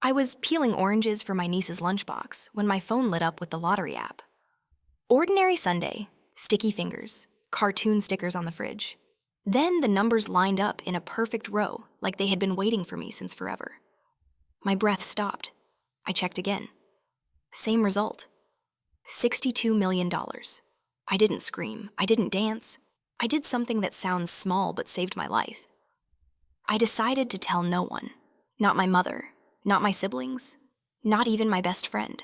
I was peeling oranges for my niece's lunchbox when my phone lit up with the lottery app. Ordinary Sunday, sticky fingers, cartoon stickers on the fridge. Then the numbers lined up in a perfect row like they had been waiting for me since forever. My breath stopped. I checked again. Same result. $62 million. I didn't scream. I didn't dance. I did something that sounds small but saved my life. I decided to tell no one. Not my mother, not my siblings, not even my best friend.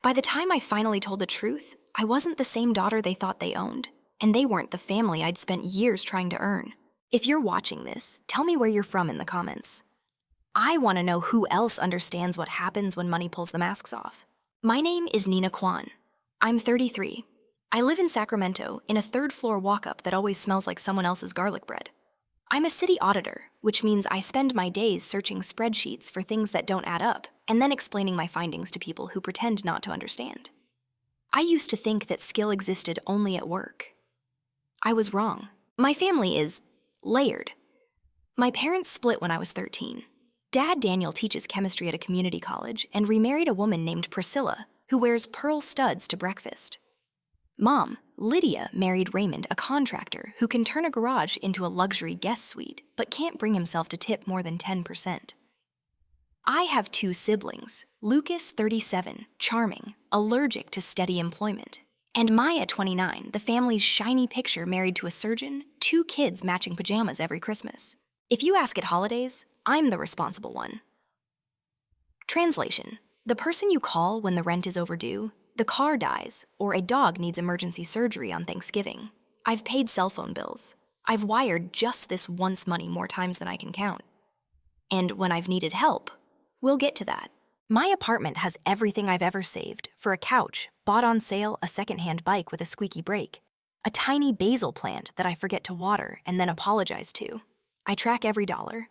By the time I finally told the truth, I wasn't the same daughter they thought they owned, and they weren't the family I'd spent years trying to earn. If you're watching this, tell me where you're from in the comments. I want to know who else understands what happens when money pulls the masks off. My name is Nina Kwan. I'm 33. I live in Sacramento in a third-floor walk-up that always smells like someone else's garlic bread. I'm a city auditor, which means I spend my days searching spreadsheets for things that don't add up and then explaining my findings to people who pretend not to understand. I used to think that skill existed only at work. I was wrong. My family is layered. My parents split when I was 13. Dad Daniel teaches chemistry at a community college and remarried a woman named Priscilla, who wears pearl studs to breakfast. Mom, Lydia, married Raymond, a contractor who can turn a garage into a luxury guest suite, but can't bring himself to tip more than 10%. I have two siblings, Lucas, 37, charming, allergic to steady employment, and Maya, 29, the family's shiny picture married to a surgeon, 2 kids matching pajamas every Christmas. If you ask at holidays, I'm the responsible one. Translation: the person you call when the rent is overdue, the car dies, or a dog needs emergency surgery on Thanksgiving. I've paid cell phone bills. I've wired just this once money more times than I can count. And when I've needed help, we'll get to that. My apartment has everything I've ever saved for a couch, bought on sale, a secondhand bike with a squeaky brake, a tiny basil plant that I forget to water and then apologize to. I track every dollar.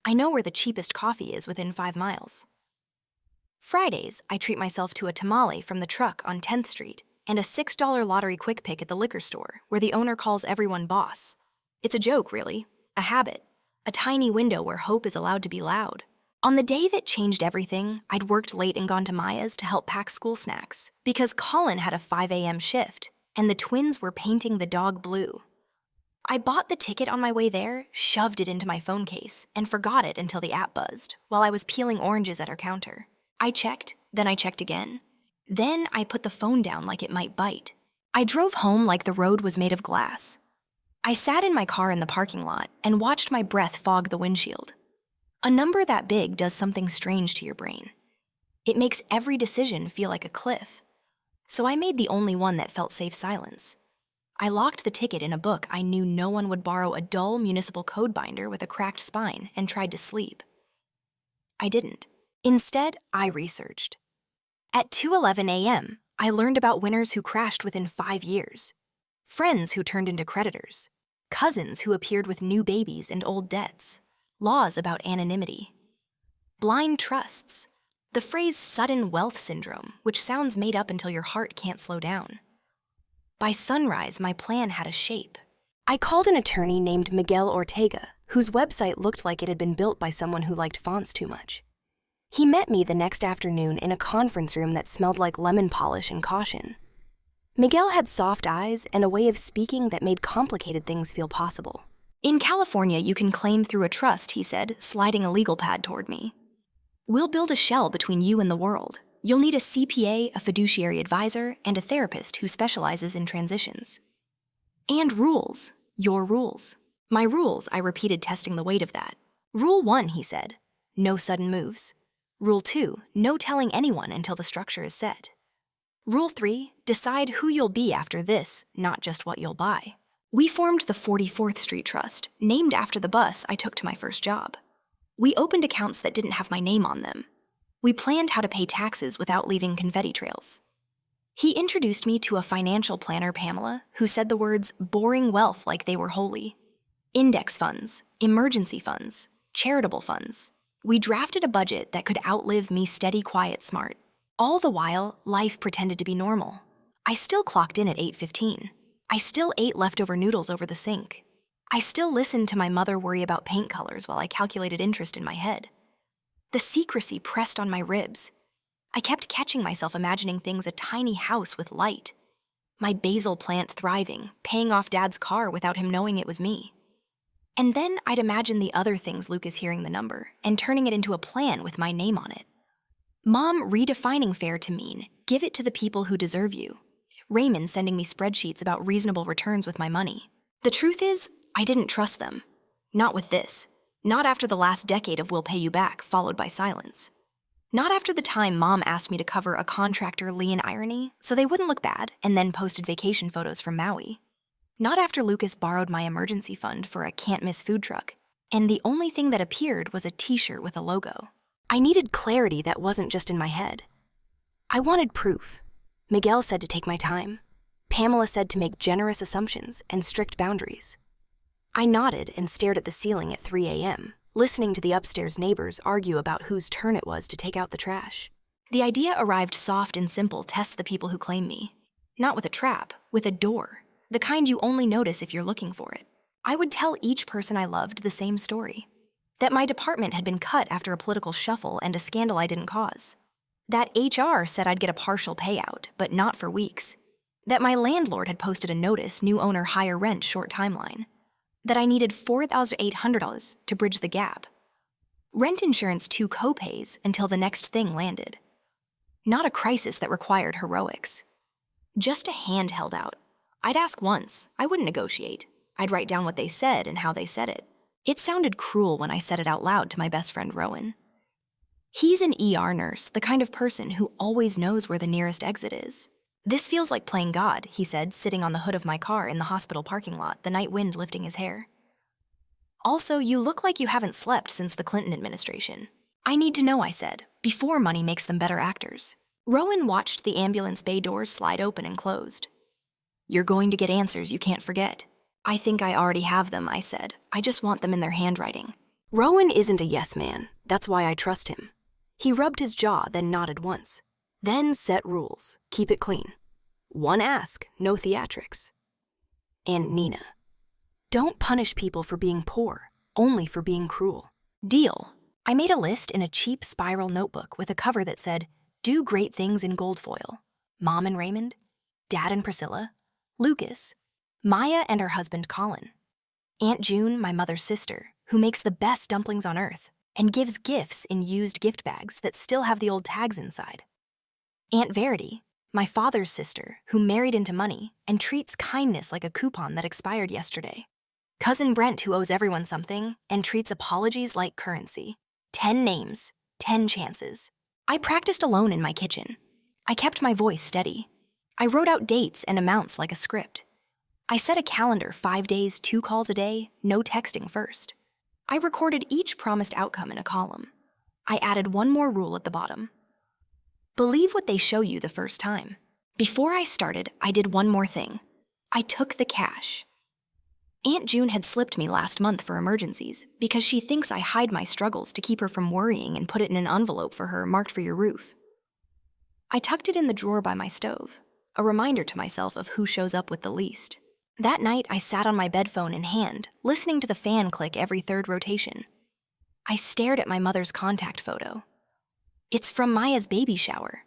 I know where the cheapest coffee is within 5 miles. Fridays, I treat myself to a tamale from the truck on 10th Street and a $6 lottery quick pick at the liquor store where the owner calls everyone boss. It's a joke, really. A habit. A tiny window where hope is allowed to be loud. On the day that changed everything, I'd worked late and gone to Maya's to help pack school snacks because Colin had a 5 a.m. shift and the twins were painting the dog blue. I bought the ticket on my way there, shoved it into my phone case, and forgot it until the app buzzed while I was peeling oranges at our counter. I checked, then I checked again. Then I put the phone down like it might bite. I drove home like the road was made of glass. I sat in my car in the parking lot and watched my breath fog the windshield. A number that big does something strange to your brain. It makes every decision feel like a cliff. So I made the only one that felt safe silence. I locked the ticket in a book I knew no one would borrow a dull municipal code binder with a cracked spine and tried to sleep. I didn't. Instead, I researched. At 2:11 a.m., I learned about winners who crashed within 5 years, friends who turned into creditors, cousins who appeared with new babies and old debts, laws about anonymity, blind trusts, the phrase sudden wealth syndrome, which sounds made up until your heart can't slow down. By sunrise, my plan had a shape. I called an attorney named Miguel Ortega, whose website looked like it had been built by someone who liked fonts too much. He met me the next afternoon in a conference room that smelled like lemon polish and caution. Miguel had soft eyes and a way of speaking that made complicated things feel possible. In California, you can claim through a trust, he said, sliding a legal pad toward me. We'll build a shell between you and the world. You'll need a CPA, a fiduciary advisor, and a therapist who specializes in transitions. And rules. Your rules. My rules, I repeated, testing the weight of that. Rule 1, he said, no sudden moves. Rule 2, no telling anyone until the structure is set. Rule 3, decide who you'll be after this, not just what you'll buy. We formed the 44th Street Trust, named after the bus I took to my first job. We opened accounts that didn't have my name on them. We planned how to pay taxes without leaving confetti trails. He introduced me to a financial planner, Pamela, who said the words boring wealth like they were holy. Index funds, emergency funds, charitable funds. We drafted a budget that could outlive me steady, quiet, smart. All the while, life pretended to be normal. I still clocked in at 8:15. I still ate leftover noodles over the sink. I still listened to my mother worry about paint colors while I calculated interest in my head. The secrecy pressed on my ribs. I kept catching myself imagining things: a tiny house with light, my basil plant thriving, paying off Dad's car without him knowing it was me. And then I'd imagine the other things: Lucas hearing the number and turning it into a plan with my name on it. Mom redefining fair to mean give it to the people who deserve you. Raymond sending me spreadsheets about reasonable returns with my money. The truth is, I didn't trust them. Not with this. Not after the last decade of "we'll pay you back," followed by silence. Not after the time Mom asked me to cover a contractor Lee irony so they wouldn't look bad and then posted vacation photos from Maui. Not after Lucas borrowed my emergency fund for a can't-miss food truck, and the only thing that appeared was a t-shirt with a logo. I needed clarity that wasn't just in my head. I wanted proof. Miguel said to take my time. Pamela said to make generous assumptions and strict boundaries. I nodded and stared at the ceiling at 3 a.m., listening to the upstairs neighbors argue about whose turn it was to take out the trash. The idea arrived soft and simple: test the people who claim me. Not with a trap, with a door, the kind you only notice if you're looking for it. I would tell each person I loved the same story: that my department had been cut after a political shuffle and a scandal I didn't cause. That HR said I'd get a partial payout, but not for weeks. That my landlord had posted a notice: new owner higher rent, short timeline. That I needed $4,800 to bridge the gap. Rent insurance, 2 co-pays until the next thing landed. Not a crisis that required heroics. Just a hand held out. I'd ask once. I wouldn't negotiate. I'd write down what they said and how they said it. It sounded cruel when I said it out loud to my best friend Rowan. He's an ER nurse, the kind of person who always knows where the nearest exit is. "This feels like playing God," he said, sitting on the hood of my car in the hospital parking lot, the night wind lifting his hair. "Also, you look like you haven't slept since the Clinton administration." "I need to know," I said, "before money makes them better actors." Rowan watched the ambulance bay doors slide open and closed. "You're going to get answers you can't forget." "I think I already have them," I said. "I just want them in their handwriting." Rowan isn't a yes man. That's why I trust him. He rubbed his jaw, then nodded once. Then set rules. Keep it clean. One ask, no theatrics. And Nina. Don't punish people for being poor, only for being cruel. Deal. I made a list in a cheap spiral notebook with a cover that said, "Do great things in gold foil." Mom and Raymond, Dad and Priscilla, Lucas, Maya and her husband Colin, Aunt June, my mother's sister, who makes the best dumplings on earth and gives gifts in used gift bags that still have the old tags inside. Aunt Verity, my father's sister, who married into money and treats kindness like a coupon that expired yesterday. Cousin Brent, who owes everyone something and treats apologies like currency. 10 names, 10 chances. I practiced alone in my kitchen. I kept my voice steady. I wrote out dates and amounts like a script. I set a calendar: 5 days, 2 calls a day, no texting first. I recorded each promised outcome in a column. I added one more rule at the bottom. Believe what they show you the first time. Before I started, I did one more thing. I took the cash. Aunt June had slipped me last month for emergencies because she thinks I hide my struggles to keep her from worrying and put it in an envelope for her marked "for your roof." I tucked it in the drawer by my stove, a reminder to myself of who shows up with the least. That night, I sat on my bedphone in hand, listening to the fan click every 3rd rotation. I stared at my mother's contact photo. It's from Maya's baby shower.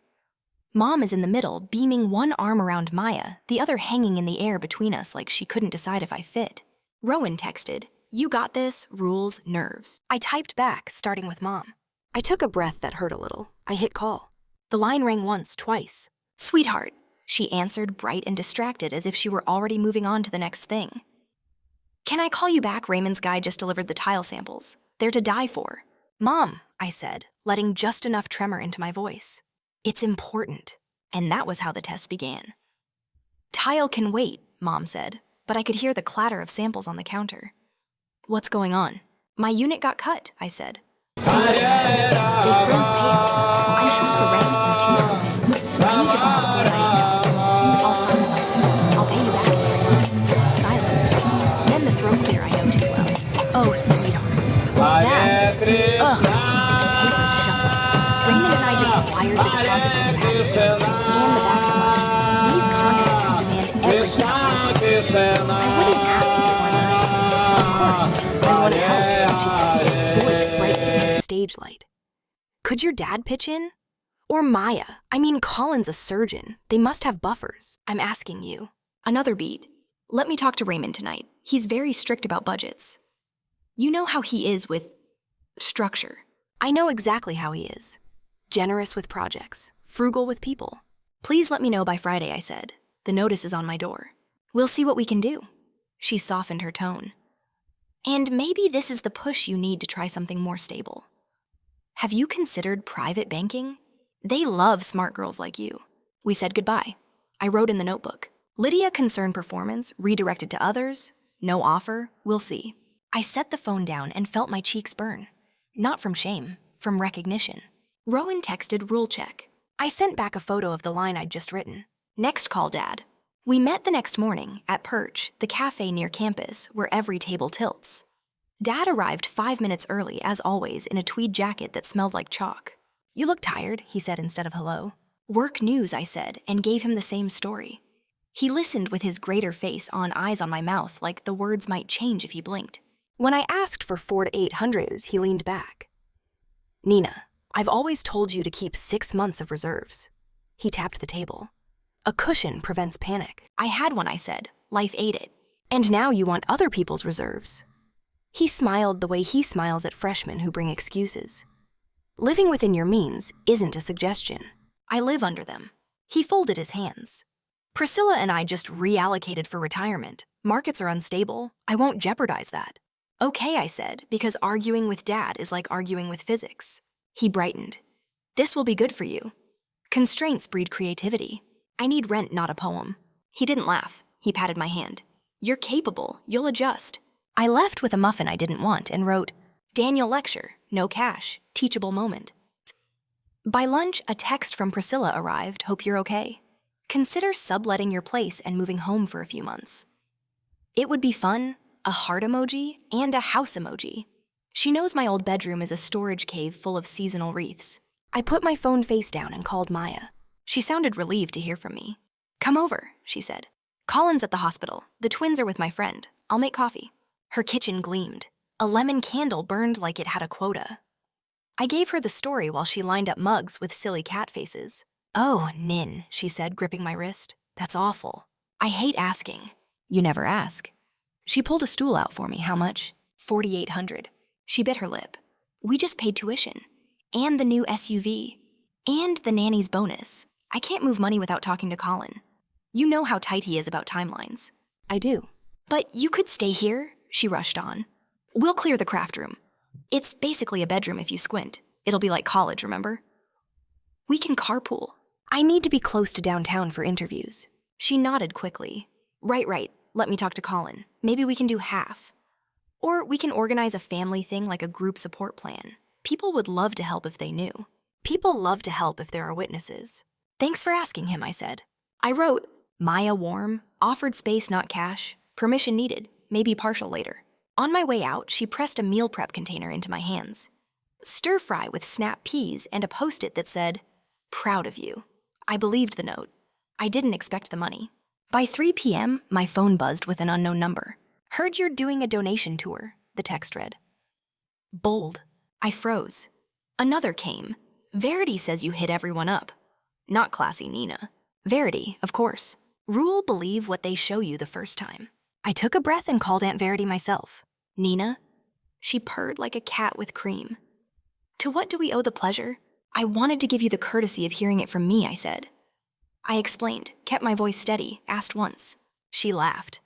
Mom is in the middle, beaming one arm around Maya, the other hanging in the air between us like she couldn't decide if I fit. Rowan texted, "You got this, rules, nerves." I typed back, starting with Mom. I took a breath that hurt a little. I hit call. The line rang once, twice. "Sweetheart," she answered, bright and distracted as if she were already moving on to the next thing. "Can I call you back? Raymond's guy just delivered the tile samples. They're to die for." "Mom," I said, letting just enough tremor into my voice. "It's important." And that was how the test began. "Tile can wait," Mom said, but I could hear the clatter of samples on the counter. "What's going on?" "My unit got cut," I said. They froze payouts. I'm short for rent and 2 co-pays. I need to borrow $4,000. I'll sign something. I'll pay you back in 3 months. Silence. Then the throat clear I know too well. "Oh, sweetheart." That's... Ugh. The papers shuffled. Raymond and I just wired the deposit from the package. And the back smart. These contractors demand everything upfront. I wouldn't ask if it weren't urgent. Of course. I want to help, she said, voice bright as a stage light. Could your dad pitch in? Or Maya? I mean, Colin's a surgeon. They must have buffers. I'm asking you. Another beat. Let me talk to Raymond tonight. He's very strict about budgets. You know how he is with structure. I know exactly how he is. Generous with projects, frugal with people. Please let me know by Friday, I said. The notice is on my door. We'll see what we can do. She softened her tone. And maybe this is the push you need to try something more stable. Have you considered private banking? They love smart girls like you. We said goodbye. I wrote in the notebook. Lydia concern performance, redirected to others. No offer, we'll see. I set the phone down and felt my cheeks burn. Not from shame, from recognition. Rowan texted rule check. I sent back a photo of the line I'd just written. Next call, Dad. We met the next morning at Perch, the cafe near campus where every table tilts. Dad arrived 5 minutes early, as always, in a tweed jacket that smelled like chalk. You look tired, he said instead of hello. Work news, I said, and gave him the same story. He listened with his greater face on, eyes on my mouth, like the words might change if he blinked. When I asked for 400 to 800, he leaned back. Nina, I've always told you to keep 6 months of reserves. He tapped the table. A cushion prevents panic. I had one, I said. Life ate it. And now you want other people's reserves. He smiled the way he smiles at freshmen who bring excuses. Living within your means isn't a suggestion. I live under them. He folded his hands. Priscilla and I just reallocated for retirement. Markets are unstable. I won't jeopardize that. Okay, I said, because arguing with Dad is like arguing with physics. He brightened. This will be good for you. Constraints breed creativity. I need rent, not a poem. He didn't laugh. He patted my hand. You're capable. You'll adjust. I left with a muffin I didn't want and wrote, Daniel lecture, no cash, teachable moment. By lunch, a text from Priscilla arrived, hope you're okay. Consider subletting your place and moving home for a few months. It would be fun, a heart emoji and a house emoji. She knows my old bedroom is a storage cave full of seasonal wreaths. I put my phone face down and called Maya. She sounded relieved to hear from me. Come over, she said. Colin's at the hospital. The twins are with my friend. I'll make coffee. Her kitchen gleamed. A lemon candle burned like it had a quota. I gave her the story while she lined up mugs with silly cat faces. Oh, Nin, she said, gripping my wrist. That's awful. I hate asking. You never ask. She pulled a stool out for me. How much? $4,800. She bit her lip. We just paid tuition. And the new SUV. And the nanny's bonus. I can't move money without talking to Colin. You know how tight he is about timelines. I do. But you could stay here, she rushed on. We'll clear the craft room. It's basically a bedroom if you squint. It'll be like college, remember? We can carpool. I need to be close to downtown for interviews. She nodded quickly. Right. Let me talk to Colin. Maybe we can do half. Or we can organize a family thing like a group support plan. People would love to help if they knew. People love to help if there are witnesses. Thanks for asking him, I said. I wrote, Maya warm, offered space not cash, permission needed, maybe partial later. On my way out, she pressed a meal prep container into my hands. Stir fry with snap peas and a post-it that said, proud of you. I believed the note. I didn't expect the money. By 3 p.m., my phone buzzed with an unknown number. Heard you're doing a donation tour, the text read. Bold. I froze. Another came. Verity says you hit everyone up. Not classy, Nina. Verity, of course. Rule believe what they show you the first time. I took a breath and called Aunt Verity myself. Nina? She purred like a cat with cream. To what do we owe the pleasure? I wanted to give you the courtesy of hearing it from me, I said. I explained, kept my voice steady, asked once. She laughed.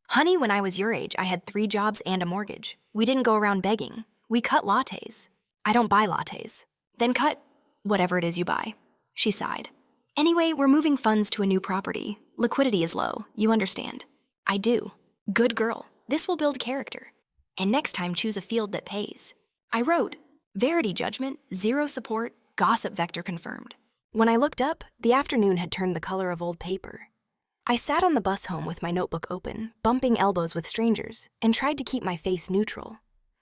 Honey, when I was your age, I had 3 jobs and a mortgage. We didn't go around begging. We cut lattes. I don't buy lattes. Then cut whatever it is you buy. She sighed. Anyway, we're moving funds to a new property. Liquidity is low, you understand. I do. Good girl. This will build character. And next time choose a field that pays. I wrote, Verity judgment, 0 support, gossip vector confirmed. When I looked up, the afternoon had turned the color of old paper. I sat on the bus home with my notebook open, bumping elbows with strangers, and tried to keep my face neutral.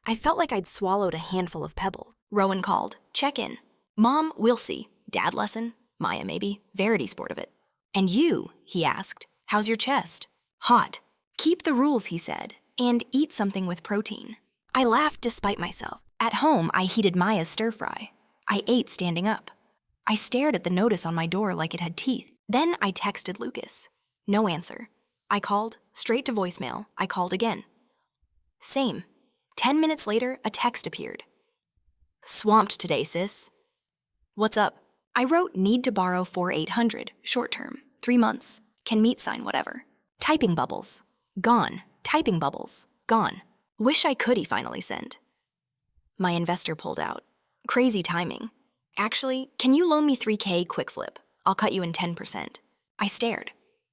I felt like I'd swallowed a handful of pebbles. Rowan called. Check in. Mom, we'll see. Dad lesson? Maya maybe. Verity sport of it. And you, he asked. How's your chest? Hot. Keep the rules, he said, and eat something with protein. I laughed despite myself. At home, I heated Maya's stir-fry. I ate standing up. I stared at the notice on my door like it had teeth. Then I texted Lucas. No answer. I called, straight to voicemail. I called again. Same. 10 minutes later, a text appeared. Swamped today, sis. What's up? I wrote need to borrow 4,800, short term, 3 months, can meet sign whatever. Typing bubbles. Gone. Typing bubbles. Gone. Wish I could, he finally sent. My investor pulled out. Crazy timing. Actually, can you loan me 3K quick flip? I'll cut you in 10%. I stared.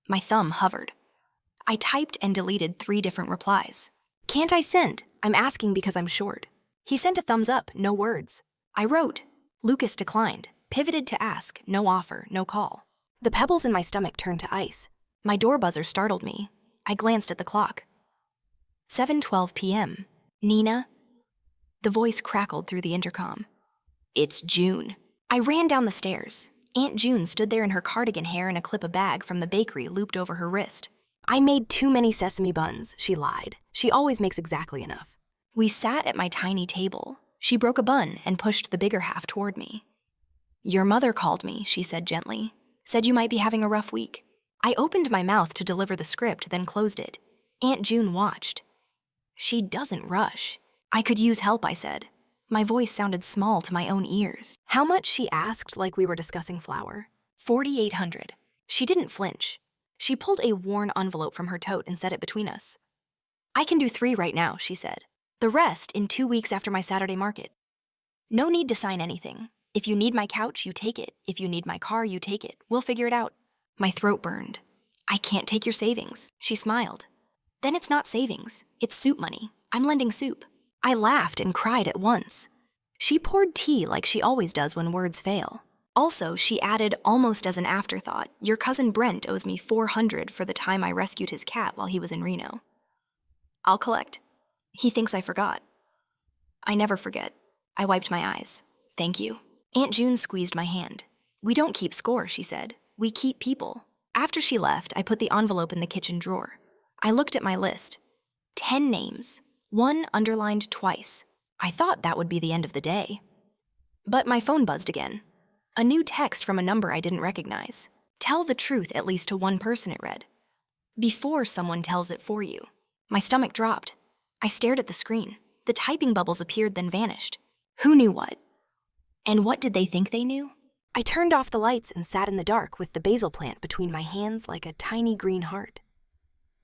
My thumb hovered. I typed and deleted 3 different replies. Can't I send? I'm asking because I'm short. He sent a thumbs up, no words. I wrote. Lucas declined, pivoted to ask, no offer, no call. The pebbles in my stomach turned to ice. My door buzzer startled me. I glanced at the clock. 7:12 p.m. Nina? The voice crackled through the intercom. It's June. I ran down the stairs. Aunt June stood there in her cardigan hair and a clip of bag from the bakery looped over her wrist. I made too many sesame buns, she lied. She always makes exactly enough. We sat at my tiny table. She broke a bun and pushed the bigger half toward me. Your mother called me, she said gently. Said you might be having a rough week. I opened my mouth to deliver the script, then closed it. Aunt June watched. She doesn't rush. I could use help, I said. My voice sounded small to my own ears. How much, she asked, like we were discussing flour. 4,800. She didn't flinch. She pulled a worn envelope from her tote and set it between us. I can do 3 right now, she said. The rest in 2 weeks after my Saturday market. No need to sign anything. If you need my couch, you take it. If you need my car, you take it. We'll figure it out. My throat burned. I can't take your savings, she smiled. Then it's not savings. It's soup money. I'm lending soup. I laughed and cried at once. She poured tea like she always does when words fail. Also, she added almost as an afterthought, your cousin Brent owes me 400 for the time I rescued his cat while he was in Reno. I'll collect. He thinks I forgot. I never forget. I wiped my eyes. Thank you. Aunt June squeezed my hand. We don't keep score, she said. We keep people. After she left, I put the envelope in the kitchen drawer. I looked at my list. 10 names. 1 underlined twice. I thought that would be the end of the day. But my phone buzzed again. A new text from a number I didn't recognize. Tell the truth at least to one person, it read. Before someone tells it for you. My stomach dropped. I stared at the screen. The typing bubbles appeared then vanished. Who knew what? And what did they think they knew? I turned off the lights and sat in the dark with the basil plant between my hands like a tiny green heart.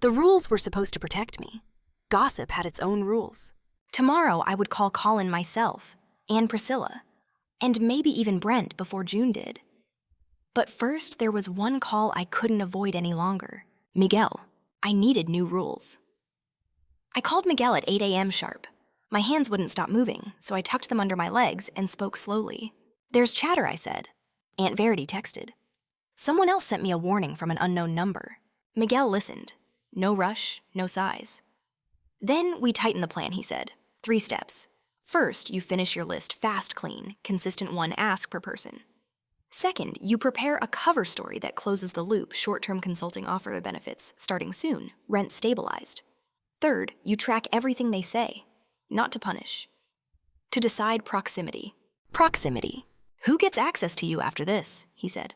The rules were supposed to protect me. Gossip had its own rules. Tomorrow I would call Colin myself, and Priscilla, and maybe even Brent before June did. But first there was one call I couldn't avoid any longer. Miguel. I needed new rules. I called Miguel at 8 a.m. sharp. My hands wouldn't stop moving, so I tucked them under my legs and spoke slowly. There's chatter, I said. Aunt Verity texted. Someone else sent me a warning from an unknown number. Miguel listened. No rush, no sighs. Then we tighten the plan, he said. 3 steps. First, you finish your list fast, clean, consistent 1 ask per person. Second, you prepare a cover story that closes the loop, short-term consulting offer benefits, starting soon, rent stabilized. Third, you track everything they say, not to punish. To decide proximity. Proximity. Who gets access to you after this, he said.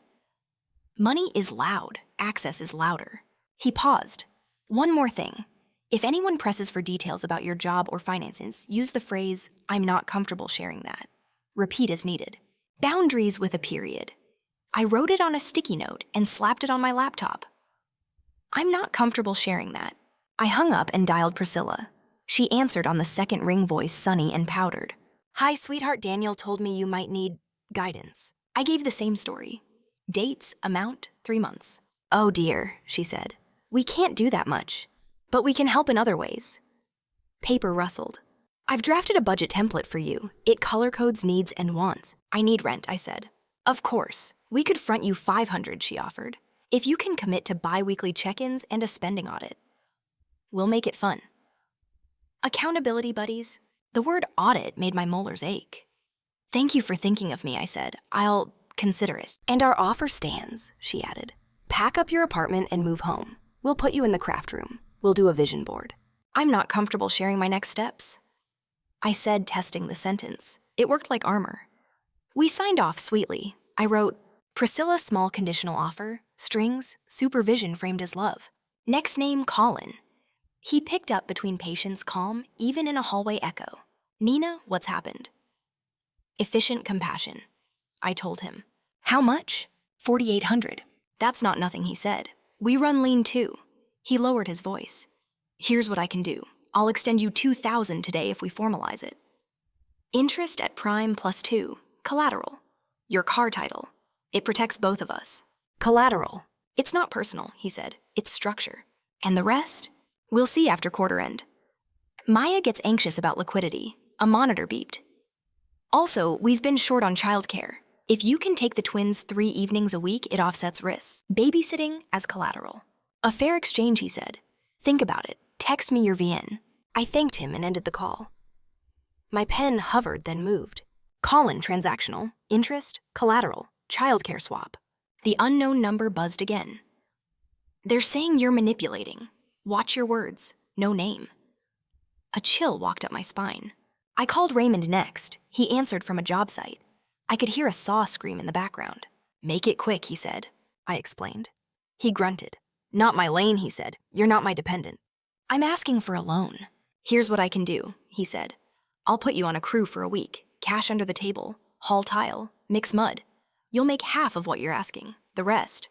Money is loud, access is louder. He paused. One more thing. If anyone presses for details about your job or finances, use the phrase, I'm not comfortable sharing that. Repeat as needed. Boundaries with a period. I wrote it on a sticky note and slapped it on my laptop. I'm not comfortable sharing that. I hung up and dialed Priscilla. She answered on the second ring voice, sunny and powdered. Hi, sweetheart, Daniel told me you might need guidance. I gave the same story. Dates, amount, 3 months. Oh dear, she said. We can't do that much. But we can help in other ways. Paper rustled. I've drafted a budget template for you. It color codes needs and wants. I need rent, I said. Of course. We could front you 500, she offered. If you can commit to bi-weekly check-ins and a spending audit. We'll make it fun. Accountability buddies. The word audit made my molars ache. Thank you for thinking of me, I said. I'll consider it. And our offer stands, she added. Pack up your apartment and move home. We'll put you in the craft room. We'll do a vision board. I'm not comfortable sharing my next steps. I said, testing the sentence. It worked like armor. We signed off sweetly. I wrote, Priscilla small conditional offer, strings, supervision framed as love. Next name, Colin. He picked up between patience calm, even in a hallway echo. Nina, what's happened? Efficient compassion. I told him. How much? 4,800. That's not nothing, he said. We run lean too. He lowered his voice. Here's what I can do. I'll extend you 2,000 today if we formalize it. Interest at prime +2. Collateral. Your car title. It protects both of us. Collateral. It's not personal, he said. It's structure. And the rest? We'll see after quarter end. Maya gets anxious about liquidity. A monitor beeped. Also, we've been short on childcare. If you can take the twins 3 evenings a week, it offsets risks. Babysitting as collateral. A fair exchange, he said. Think about it. Text me your VN. I thanked him and ended the call. My pen hovered, then moved. Colin transactional, interest, collateral, childcare swap. The unknown number buzzed again. They're saying you're manipulating. Watch your words. No name. A chill walked up my spine. I called Raymond next. He answered from a job site. I could hear a saw scream in the background. Make it quick, he said. I explained. He grunted. Not my lane, he said. You're not my dependent. I'm asking for a loan. Here's what I can do, he said. I'll put you on a crew for a week. Cash under the table. Haul tile. Mix mud. You'll make half of what you're asking. The rest.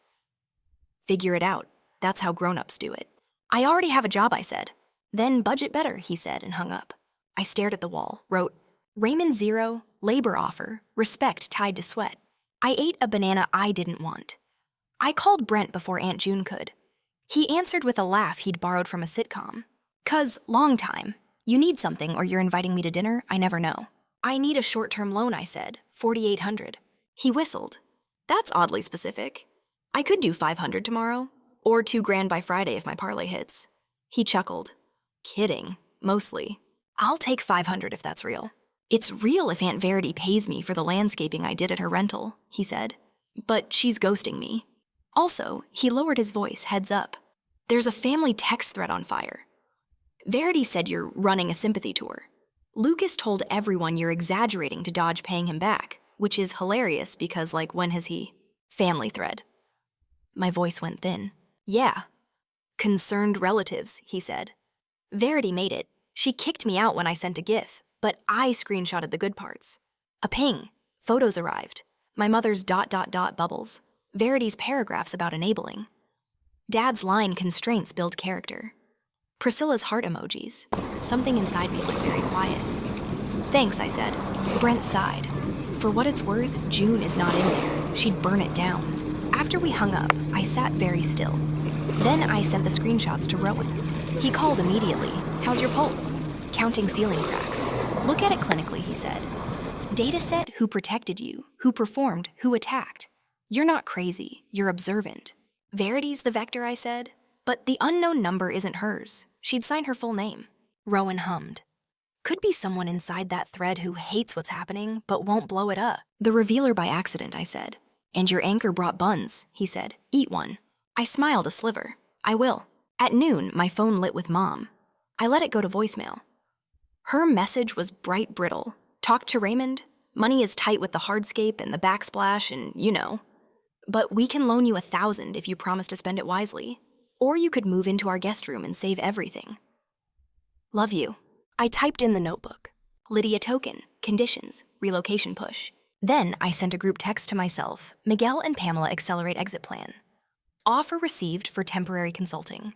Figure it out. That's how grown-ups do it. I already have a job, I said. Then budget better, he said and hung up. I stared at the wall, wrote, Raymond 0, labor offer, respect tied to sweat. I ate a banana I didn't want. I called Brent before Aunt June could. He answered with a laugh he'd borrowed from a sitcom. 'Cause, long time. You need something or you're inviting me to dinner, I never know. I need a short-term loan, I said, 4,800. He whistled. That's oddly specific. I could do 500 tomorrow, or $2,000 by Friday if my parlay hits. He chuckled. Kidding, mostly. I'll take 500 if that's real. It's real if Aunt Verity pays me for the landscaping I did at her rental, he said. But she's ghosting me. Also, he lowered his voice, heads up. There's a family text thread on fire. Verity said you're running a sympathy tour. Lucas told everyone you're exaggerating to dodge paying him back, which is hilarious because, when has he? Family thread. My voice went thin. Yeah. Concerned relatives, he said. Verity made it. She kicked me out when I sent a GIF, but I screenshotted the good parts. A ping. Photos arrived. My mother's ... bubbles. Verity's paragraphs about enabling. Dad's line constraints build character. Priscilla's heart emojis. Something inside me went very quiet. Thanks, I said. Brent sighed. For what it's worth, June is not in there. She'd burn it down. After we hung up, I sat very still. Then I sent the screenshots to Rowan. He called immediately. How's your pulse? Counting ceiling cracks. Look at it clinically, he said. Dataset who protected you, who performed, who attacked. You're not crazy, you're observant. Verity's the vector, I said. But the unknown number isn't hers. She'd sign her full name. Rowan hummed. Could be someone inside that thread who hates what's happening, but won't blow it up. The revealer by accident, I said. And your anchor brought buns, he said. Eat one. I smiled a sliver. I will. At noon, my phone lit with Mom. I let it go to voicemail. Her message was bright brittle. Talked to Raymond. Money is tight with the hardscape and the backsplash and, But we can loan you 1,000 if you promise to spend it wisely. Or you could move into our guest room and save everything. Love you. I typed in the notebook. Lydia token, conditions, relocation push. Then I sent a group text to myself. Miguel and Pamela accelerate exit plan. Offer received for temporary consulting.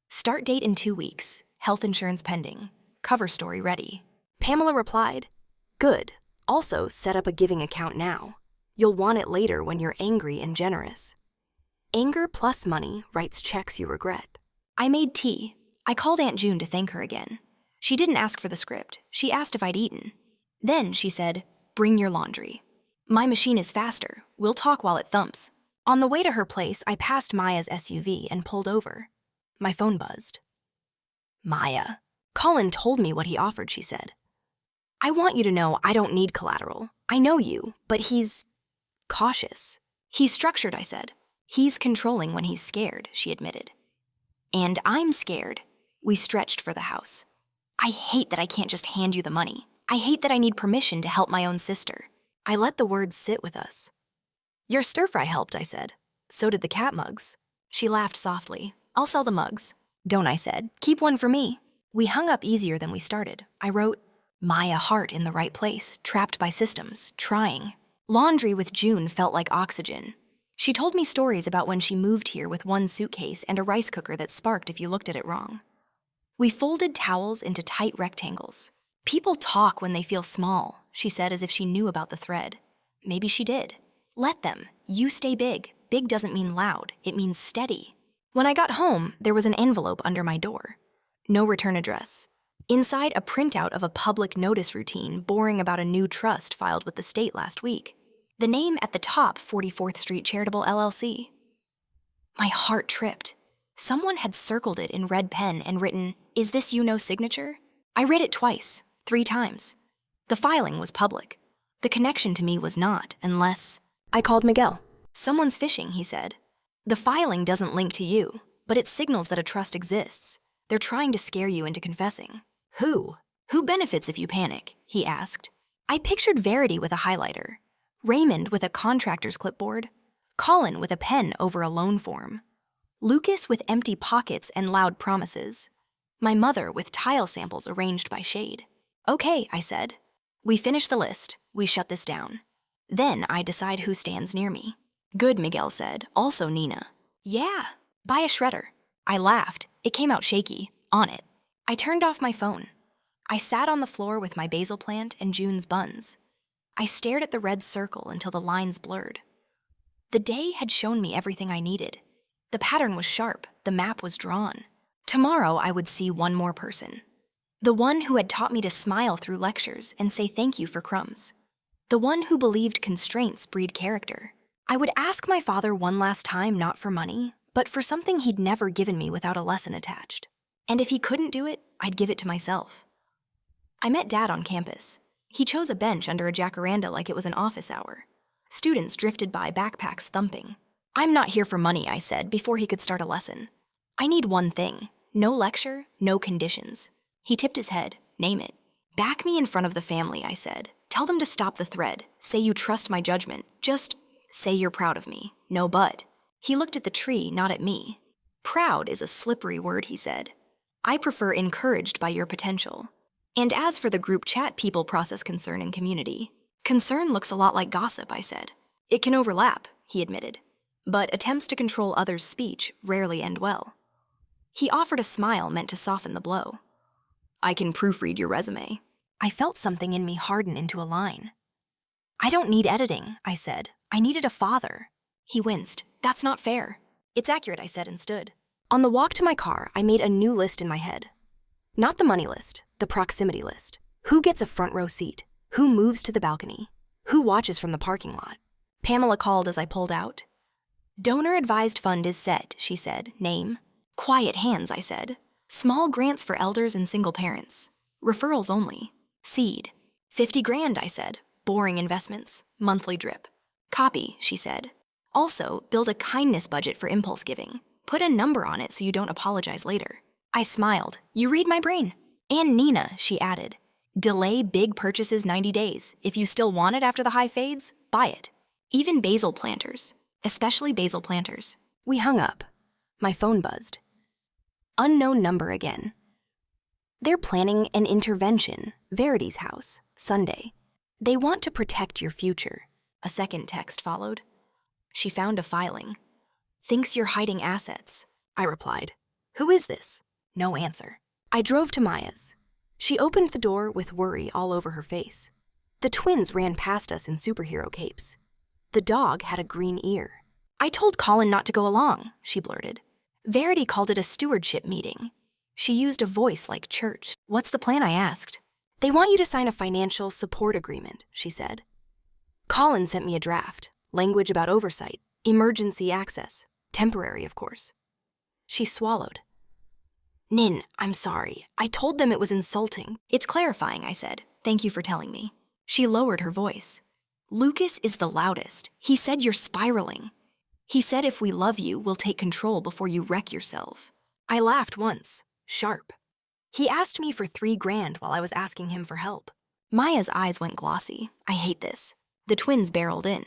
Start date in 2 weeks. Health insurance pending. Cover story ready. Pamela replied, Good. Also, set up a giving account now. You'll want it later when you're angry and generous. Anger plus money writes checks you regret. I made tea. I called Aunt June to thank her again. She didn't ask for the script. She asked if I'd eaten. Then she said, Bring your laundry. My machine is faster. We'll talk while it thumps. On the way to her place, I passed Maya's SUV and pulled over. My phone buzzed. Maya. Colin told me what he offered, she said. I want you to know I don't need collateral. I know you, but he's cautious. He's structured, I said. He's controlling when he's scared, she admitted. And I'm scared. We stretched for the house. I hate that I can't just hand you the money. I hate that I need permission to help my own sister. I let the words sit with us. Your stir-fry helped, I said. So did the cat mugs. She laughed softly. I'll sell the mugs. Don't, I said. Keep one for me. We hung up easier than we started. I wrote, Maya heart in the right place, trapped by systems, trying. Laundry with June felt like oxygen. She told me stories about when she moved here with one suitcase and a rice cooker that sparked if you looked at it wrong. We folded towels into tight rectangles. People talk when they feel small, she said as if she knew about the thread. Maybe she did. Let them. You stay big. Big doesn't mean loud. It means steady. When I got home, there was an envelope under my door. No return address. Inside, a printout of a public notice routine boring about a new trust filed with the state last week. The name at the top, 44th Street Charitable LLC. My heart tripped. Someone had circled it in red pen and written, Is this you no signature? I read it twice, 3 times. The filing was public. The connection to me was not, unless... I called Miguel. Someone's fishing, he said. The filing doesn't link to you, but it signals that a trust exists. They're trying to scare you into confessing. Who? Who benefits if you panic? He asked. I pictured Verity with a highlighter, Raymond with a contractor's clipboard, Colin with a pen over a loan form, Lucas with empty pockets and loud promises, my mother with tile samples arranged by shade. Okay, I said. We finish the list. We shut this down. Then I decide who stands near me. Good, Miguel said. Also Nina. Yeah. Buy a shredder. I laughed. It came out shaky. On it. I turned off my phone. I sat on the floor with my basil plant and June's buns. I stared at the red circle until the lines blurred. The day had shown me everything I needed. The pattern was sharp. The map was drawn. Tomorrow I would see one more person. The one who had taught me to smile through lectures and say thank you for crumbs. The one who believed constraints breed character. I would ask my father one last time not for money, but for something he'd never given me without a lesson attached. And if he couldn't do it, I'd give it to myself. I met Dad on campus. He chose a bench under a jacaranda like it was an office hour. Students drifted by, backpacks thumping. I'm not here for money, I said before he could start a lesson. I need one thing. No lecture, no conditions. He tipped his head. Name it. Back me in front of the family, I said. Tell them to stop the thread. Say you trust my judgment. Just say you're proud of me. No but. He looked at the tree, not at me. Proud is a slippery word, he said. I prefer encouraged by your potential. And as for the group chat people process concern in community, concern looks a lot like gossip, I said. It can overlap, he admitted. But attempts to control others' speech rarely end well. He offered a smile meant to soften the blow. I can proofread your resume. I felt something in me harden into a line. I don't need editing, I said. I needed a father. He winced. That's not fair. It's accurate, I said and stood. On the walk to my car, I made a new list in my head. Not the money list, the proximity list. Who gets a front row seat? Who moves to the balcony? Who watches from the parking lot? Pamela called as I pulled out. Donor advised fund is set, she said. Name. Quiet hands, I said. Small grants for elders and single parents. Referrals only. Seed. 50 grand, I said. Boring investments. Monthly drip. Copy, she said. Also, build a kindness budget for impulse giving. Put a number on it so you don't apologize later. I smiled. You read my brain. And Nina, she added. Delay big purchases 90 days. If you still want it after the high fades, buy it. Even basil planters. Especially basil planters. We hung up. My phone buzzed. Unknown number again. They're planning an intervention, Verity's house, Sunday. They want to protect your future. A second text followed. She found a filing. Thinks you're hiding assets, I replied. Who is this? No answer. I drove to Maya's. She opened the door with worry all over her face. The twins ran past us in superhero capes. The dog had a green ear. I told Colin not to go along, she blurted. Verity called it a stewardship meeting. She used a voice like church. What's the plan, I asked. They want you to sign a financial support agreement, she said. Colin sent me a draft. Language about oversight. Emergency access. Temporary, of course. She swallowed. Nin, I'm sorry. I told them it was insulting. It's clarifying, I said. Thank you for telling me. She lowered her voice. Lucas is the loudest. He said you're spiraling. He said if we love you, we'll take control before you wreck yourself. I laughed once. Sharp. He asked me for $3 grand while I was asking him for help. Maya's eyes went glossy. I hate this. The twins barreled in.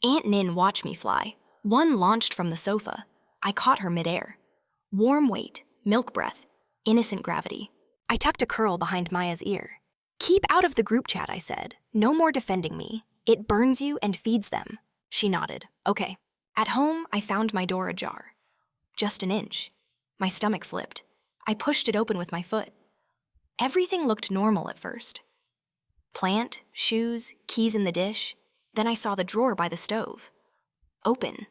Aunt Nin watched me fly. One launched from the sofa. I caught her midair. Warm weight, milk breath, innocent gravity. I tucked a curl behind Maya's ear. "Keep out of the group chat," I said. "No more defending me. It burns you and feeds them." She nodded. Okay. At home, I found my door ajar. Just an inch. My stomach flipped. I pushed it open with my foot. Everything looked normal at first. Plant, shoes, keys in the dish. Then I saw the drawer by the stove. Open.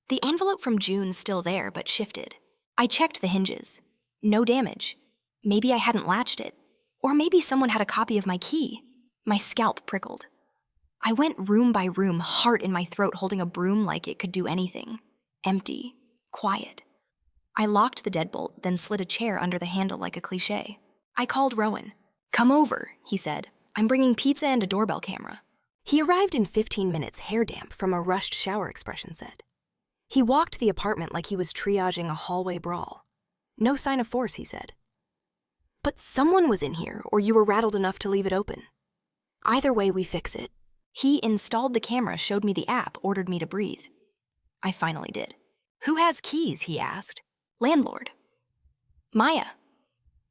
The envelope from June's still there, but shifted. I checked the hinges. No damage. Maybe I hadn't latched it. Or maybe someone had a copy of my key. My scalp prickled. I went room by room, heart in my throat, holding a broom like it could do anything. Empty. Quiet. I locked the deadbolt, then slid a chair under the handle like a cliché. I called Rowan. "Come over," he said. "I'm bringing pizza and a doorbell camera." He arrived in 15 minutes, hair damp from a rushed shower, expression said. He walked the apartment like he was triaging a hallway brawl. "No sign of force," he said. "But someone was in here, or you were rattled enough to leave it open. Either way, we fix it." He installed the camera, showed me the app, ordered me to breathe. I finally did. "Who has keys?" he asked. "Landlord." "Maya."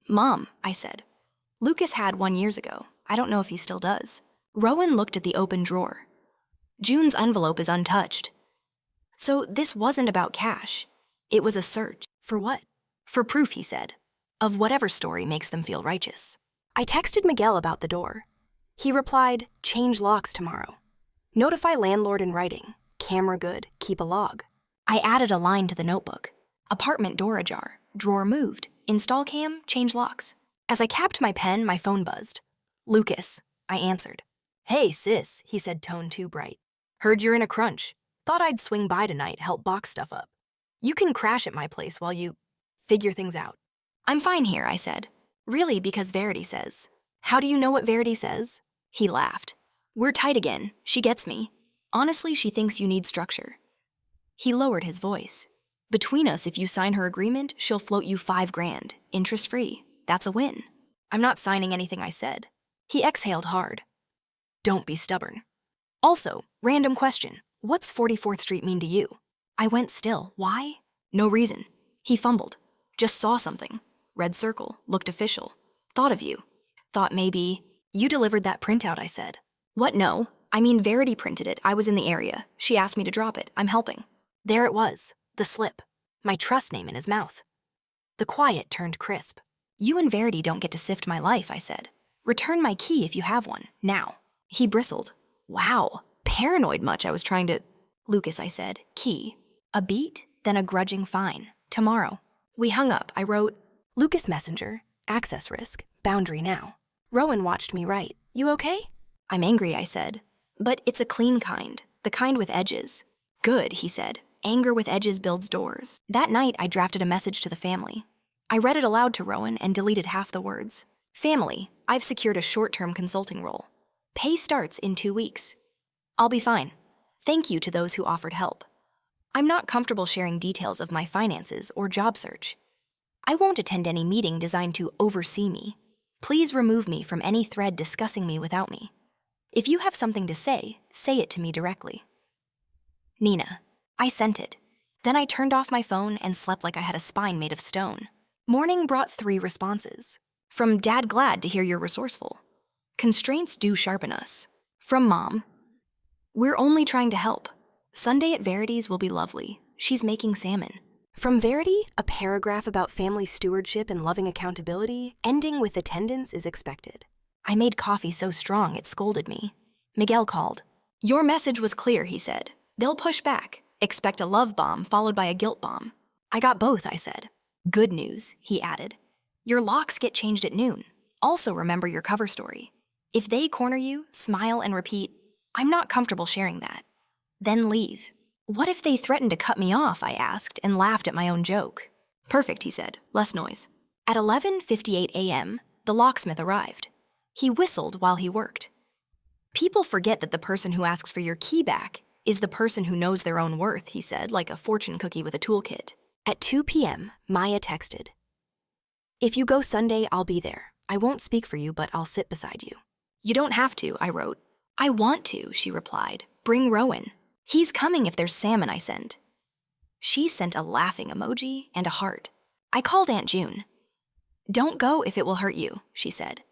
"Mom," I said. "Lucas had one years ago. I don't know if he still does." Rowan looked at the open drawer. "June's envelope is untouched." So this wasn't about cash. It was a search. For what? For proof, he said, of whatever story makes them feel righteous. I texted Miguel about the door. He replied, "Change locks tomorrow. Notify landlord in writing. Camera good, keep a log." I added a line to the notebook. Apartment door ajar, drawer moved, install cam, change locks. As I capped my pen, my phone buzzed. "Lucas," I answered. "Hey, sis," he said, tone too bright. "Heard you're in a crunch. Thought I'd swing by tonight, help box stuff up. You can crash at my place while you figure things out." "I'm fine here," I said. "Really, because Verity says." "How do you know what Verity says?" He laughed. "We're tight again. She gets me. Honestly, she thinks you need structure." He lowered his voice. "Between us, if you sign her agreement, she'll float you $5,000, interest-free. That's a win." "I'm not signing anything," I said. He exhaled hard. "Don't be stubborn. Also, random question. What's 44th Street mean to you?" I went still. Why? No reason. He fumbled. "Just saw something. Red circle. Looked official. Thought of you. Thought maybe..." "You delivered that printout," I said. "What? No. I mean, Verity printed it. I was in the area. She asked me to drop it. I'm helping." There it was. The slip. My trust name in his mouth. The quiet turned crisp. "You and Verity don't get to sift my life," I said. "Return my key if you have one. Now." He bristled. "Wow. Paranoid much I was trying to..." "Lucas," I said. "Key. A beat, then a grudging fine. Tomorrow." We hung up. I wrote, "Lucas Messenger. Access risk. Boundary now." Rowan watched me write. "You okay?" "I'm angry," I said. "But it's a clean kind. The kind with edges." "Good," he said. "Anger with edges builds doors." That night, I drafted a message to the family. I read it aloud to Rowan and deleted half the words. "Family, I've secured a short-term consulting role. Pay starts in 2 weeks. I'll be fine. Thank you to those who offered help. I'm not comfortable sharing details of my finances or job search. I won't attend any meeting designed to oversee me. Please remove me from any thread discussing me without me. If you have something to say it to me directly. Nina." I sent it. Then I turned off my phone and slept like I had a spine made of stone. Morning brought 3 responses. From Dad, glad to hear you're resourceful. Constraints do sharpen us. From Mom, we're only trying to help. Sunday at Verity's will be lovely. She's making salmon. From Verity, a paragraph about family stewardship and loving accountability, ending with attendance is expected. I made coffee so strong it scolded me. Miguel called. "Your message was clear," he said. "They'll push back. Expect a love bomb followed by a guilt bomb." "I got both," I said. "Good news," he added. "Your locks get changed at noon. Also remember your cover story. If they corner you, smile and repeat, 'I'm not comfortable sharing that.' Then leave." "What if they threaten to cut me off?" I asked and laughed at my own joke. "Perfect," he said. "Less noise." At 11:58 a.m., the locksmith arrived. He whistled while he worked. "People forget that the person who asks for your key back is the person who knows their own worth," he said, like a fortune cookie with a toolkit. At 2 p.m., Maya texted, "If you go Sunday, I'll be there. I won't speak for you, but I'll sit beside you." "You don't have to," I wrote. I want to, she replied. Bring Rowan. He's coming if there's salmon, I sent. She sent a laughing emoji and a heart. I called Aunt June. Don't go if it will hurt you, she said.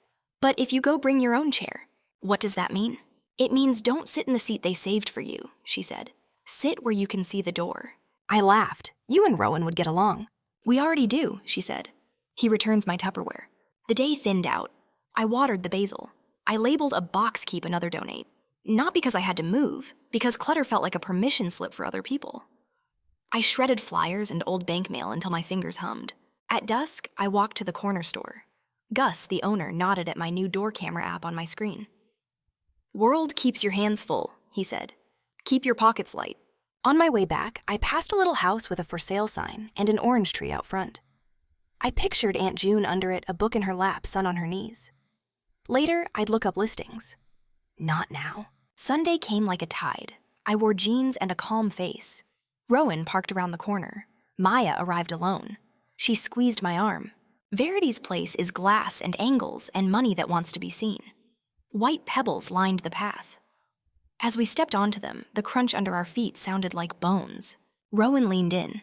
But if you go, bring your own chair. What does that mean? It means don't sit in the seat they saved for you, she said. Sit where you can see the door. I laughed. You and Rowan would get along. We already do, she said. He returns my Tupperware. The day thinned out. I watered the basil. I labeled a box keep another donate. Not because I had to move, because clutter felt like a permission slip for other people. I shredded flyers and old bank mail until my fingers hummed. At dusk, I walked to the corner store. Gus, the owner, nodded at my new door camera app on my screen. World keeps your hands full, he said. Keep your pockets light. On my way back, I passed a little house with a for sale sign and an orange tree out front. I pictured Aunt June under it, a book in her lap, son on her knees. Later, I'd look up listings. Not now. Sunday came like a tide. I wore jeans and a calm face. Rowan parked around the corner. Maya arrived alone. She squeezed my arm. Verity's place is glass and angles and money that wants to be seen. White pebbles lined the path. As we stepped onto them, the crunch under our feet sounded like bones. Rowan leaned in.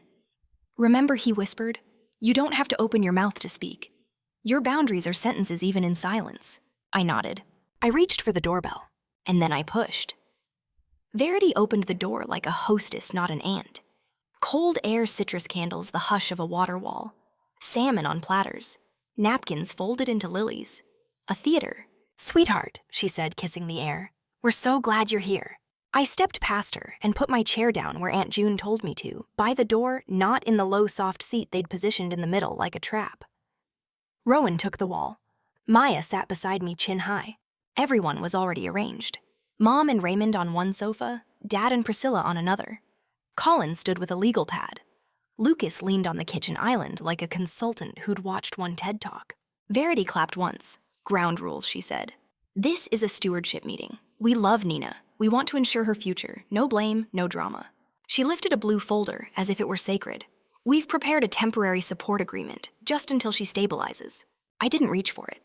Remember, he whispered, you don't have to open your mouth to speak. Your boundaries are sentences even in silence. I nodded. I reached for the doorbell, and then I pushed. Verity opened the door like a hostess, not an aunt. Cold air citrus candles, the hush of a water wall. Salmon on platters. Napkins folded into lilies. A theater. Sweetheart, she said, kissing the air. We're so glad you're here. I stepped past her and put my chair down where Aunt June told me to, by the door, not in the low, soft seat they'd positioned in the middle like a trap. Rowan took the wall. Maya sat beside me chin high. Everyone was already arranged. Mom and Raymond on one sofa, Dad and Priscilla on another. Colin stood with a legal pad. Lucas leaned on the kitchen island like a consultant who'd watched one TED Talk. Verity clapped once. Ground rules, she said. This is a stewardship meeting. We love Nina. We want to ensure her future. No blame, no drama. She lifted a blue folder as if it were sacred. We've prepared a temporary support agreement, just until she stabilizes. I didn't reach for it.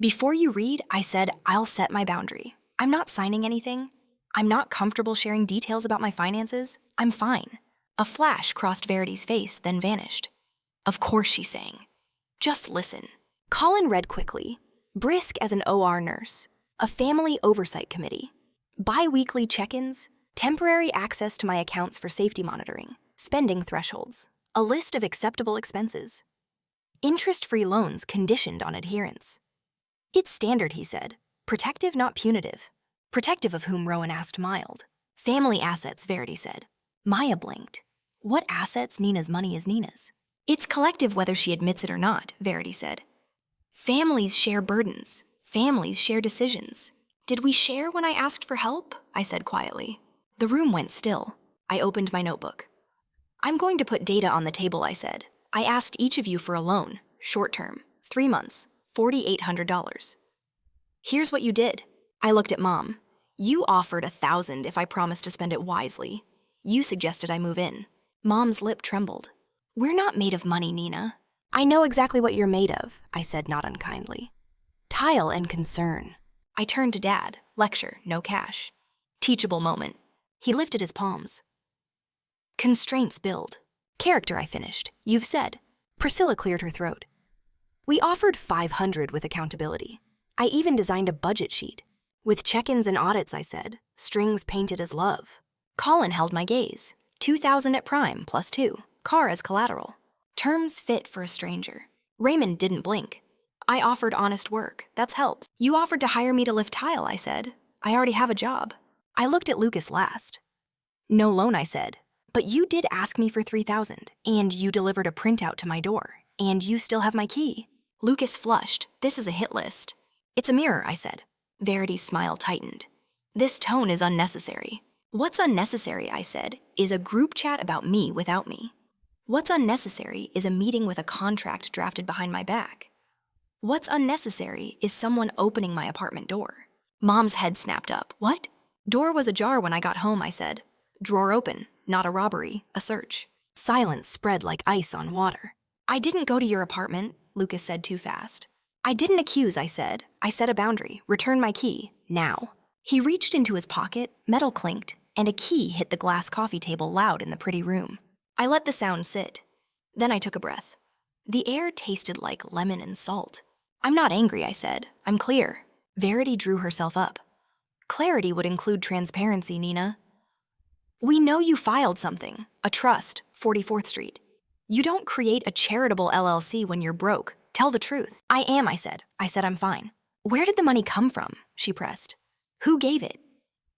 Before you read, I said, I'll set my boundary. I'm not signing anything. I'm not comfortable sharing details about my finances. I'm fine. A flash crossed Verity's face, then vanished. Of course, she sang. Just listen. Colin read quickly. Brisk as an OR nurse. A family oversight committee. Bi-weekly check-ins. Temporary access to my accounts for safety monitoring. Spending thresholds. A list of acceptable expenses. Interest-free loans conditioned on adherence. It's standard, he said. Protective, not punitive. Protective of whom Rowan asked mild. Family assets, Verity said. Maya blinked. What assets? Nina's money is Nina's. It's collective whether she admits it or not, Verity said. Families share burdens. Families share decisions. Did we share when I asked for help? I said quietly. The room went still. I opened my notebook. I'm going to put data on the table, I said. I asked each of you for a loan, short term, 3 months, $4,800. Here's what you did. I looked at Mom. You offered $1,000 if I promised to spend it wisely. You suggested I move in. Mom's lip trembled. We're not made of money, Nina. I know exactly what you're made of, I said not unkindly. Tile and concern. I turned to Dad. Lecture, no cash. Teachable moment. He lifted his palms. Constraints build. Character, I finished. You've said. Priscilla cleared her throat. We offered $500 with accountability. I even designed a budget sheet. With check-ins and audits, I said. Strings painted as love. Colin held my gaze. $2,000 at prime, plus 2. Car as collateral. Terms fit for a stranger. Raymond didn't blink. I offered honest work. That's helped. You offered to hire me to lift tile, I said. I already have a job. I looked at Lucas last. No loan, I said. But you did ask me for $3,000, and you delivered a printout to my door, and you still have my key. Lucas flushed. This is a hit list. It's a mirror, I said. Verity's smile tightened. This tone is unnecessary. What's unnecessary, I said, is a group chat about me without me. What's unnecessary is a meeting with a contract drafted behind my back. What's unnecessary is someone opening my apartment door. Mom's head snapped up. What? Door was ajar when I got home, I said. Drawer open, not a robbery, a search. Silence spread like ice on water. I didn't go to your apartment, Lucas said too fast. I didn't accuse, I said. I set a boundary. Return my key. Now. He reached into his pocket, metal clinked, and a key hit the glass coffee table loud in the pretty room. I let the sound sit. Then I took a breath. The air tasted like lemon and salt. I'm not angry, I said. I'm clear. Verity drew herself up. Clarity would include transparency, Nina. We know you filed something, a trust, 44th Street. You don't create a charitable LLC when you're broke. Tell the truth. I am, I said. I said I'm fine. Where did the money come from? She pressed. Who gave it?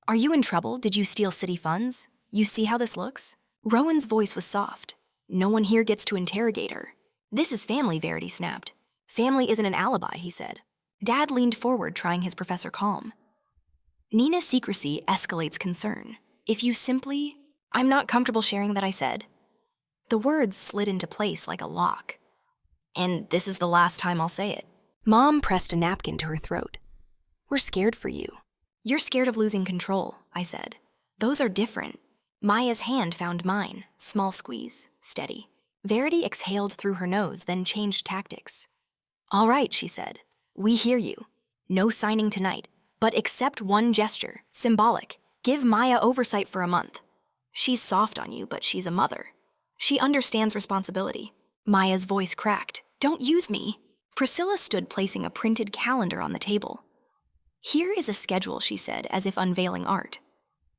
Are you in trouble? Did you steal city funds? You see how this looks? Rowan's voice was soft. No one here gets to interrogate her. This is family, Verity snapped. Family isn't an alibi, he said. Dad leaned forward, trying his professor calm. Nina's secrecy escalates concern. If you simply... I'm not comfortable sharing that, I said. The words slid into place like a lock. And this is the last time I'll say it. Mom pressed a napkin to her throat. We're scared for you. You're scared of losing control, I said. Those are different. Maya's hand found mine, small squeeze, steady. Verity exhaled through her nose, then changed tactics. All right, she said. We hear you. No signing tonight, but accept one gesture, symbolic. Give Maya oversight for a month. She's soft on you, but she's a mother. She understands responsibility. Maya's voice cracked. Don't use me. Priscilla stood placing a printed calendar on the table. Here is a schedule, she said, as if unveiling art.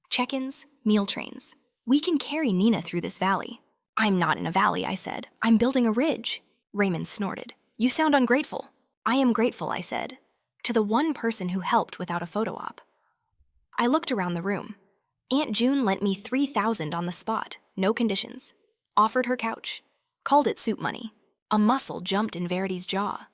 Check-ins, meal trains. We can carry Nina through this valley. I'm not in a valley, I said. I'm building a ridge. Raymond snorted. You sound ungrateful. I am grateful, I said, to the one person who helped without a photo op. I looked around the room. Aunt June lent me $3,000 on the spot, no conditions. Offered her couch. Called it soup money. A muscle jumped in Verity's jaw.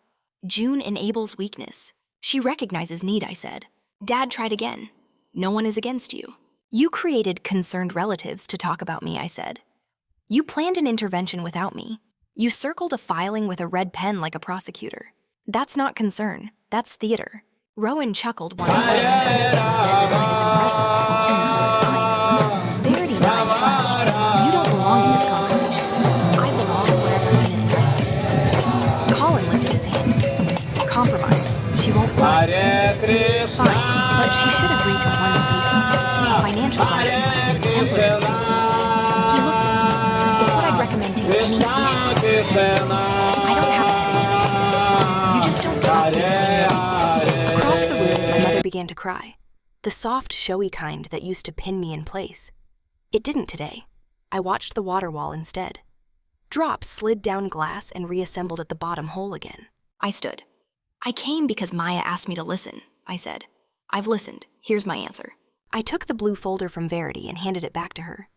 June enables weakness. She recognizes need, I said. Dad tried again. No one is against you. You created concerned relatives to talk about me, I said. You planned an intervention without me. You circled a filing with a red pen like a prosecutor. That's not concern. That's theater. Rowan chuckled once more. The set design is impressive. In the hood, I... Verity's eyes flashed. You don't belong in this conversation. I belong wherever Nina invites me, I said. Colin lifted his hands. Compromise. She won't sign. Fine, but she should agree to one safety. Financial right, temporary. He looked at me. It's what I'd recommend to any patient. I don't have a head injury, I said. You just don't trust me the same way. Across the room, my mother began to cry. The soft, showy kind that used to pin me in place. It didn't today. I watched the water wall instead. Drops slid down glass and reassembled at the bottom hole again. I stood. I came because Maya asked me to listen, I said. I've listened. Here's my answer. I took the blue folder from Verity and handed it back to her.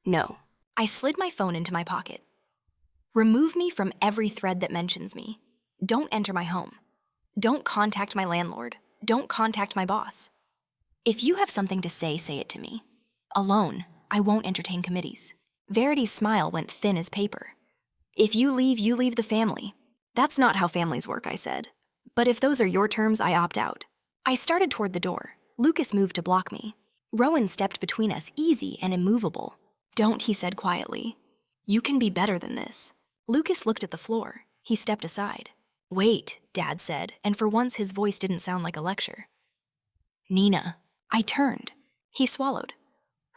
No. I slid my phone into my pocket. Remove me from every thread that mentions me. Don't enter my home. Don't contact my landlord. Don't contact my boss. If you have something to say it to me. Alone, I won't entertain committees. Verity's smile went thin as paper. If you leave the family. That's not how families work, I said. But if those are your terms, I opt out. I started toward the door. Lucas moved to block me. Rowan stepped between us, easy and immovable. Don't, he said quietly. You can be better than this. Lucas looked at the floor. He stepped aside. Wait, Dad said, and for once his voice didn't sound like a lecture. Nina. I turned. He swallowed.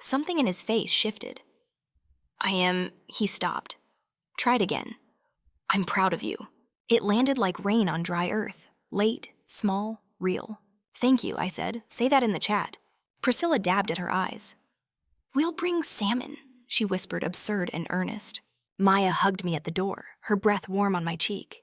Something in his face shifted. He stopped. Tried again. I'm proud of you. It landed like rain on dry earth. Late, small, real. Thank you, I said. Say that in the chat. Priscilla dabbed at her eyes. We'll bring salmon, she whispered, absurd and earnest. Maya hugged me at the door, her breath warm on my cheek.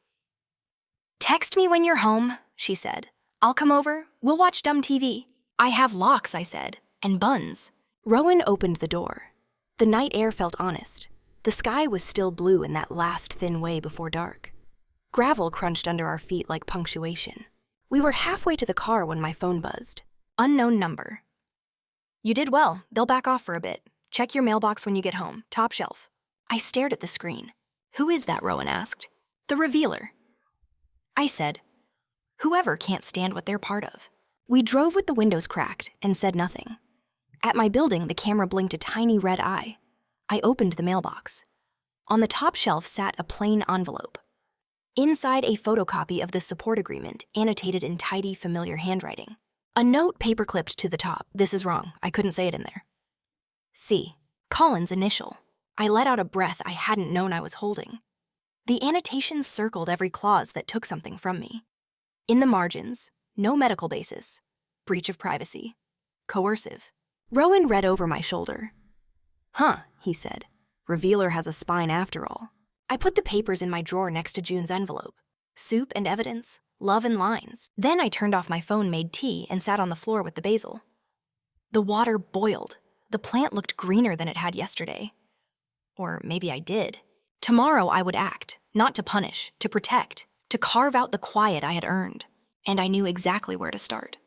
Text me when you're home, she said. I'll come over. We'll watch dumb TV. I have locks, I said, and buns. Rowan opened the door. The night air felt honest. The sky was still blue in that last thin way before dark. Gravel crunched under our feet like punctuation. We were halfway to the car when my phone buzzed. Unknown number. You did well. They'll back off for a bit. Check your mailbox when you get home. Top shelf. I stared at the screen. Who is that? Rowan asked. The revealer. I said, whoever can't stand what they're part of. We drove with the windows cracked and said nothing. At my building, the camera blinked a tiny red eye. I opened the mailbox. On the top shelf sat a plain envelope. Inside, a photocopy of the support agreement, annotated in tidy, familiar handwriting. A note paperclipped to the top. This is wrong. I couldn't say it in there. C. Colin's initial. I let out a breath I hadn't known I was holding. The annotations circled every clause that took something from me. In the margins, no medical basis, breach of privacy, coercive. Rowan read over my shoulder. Huh, he said. Revealer has a spine after all. I put the papers in my drawer next to June's envelope. Soup and evidence, love and lines. Then I turned off my phone, made tea, and sat on the floor with the basil. The water boiled. The plant looked greener than it had yesterday. Or maybe I did. Tomorrow I would act, not to punish, to protect, to carve out the quiet I had earned. And I knew exactly where to start.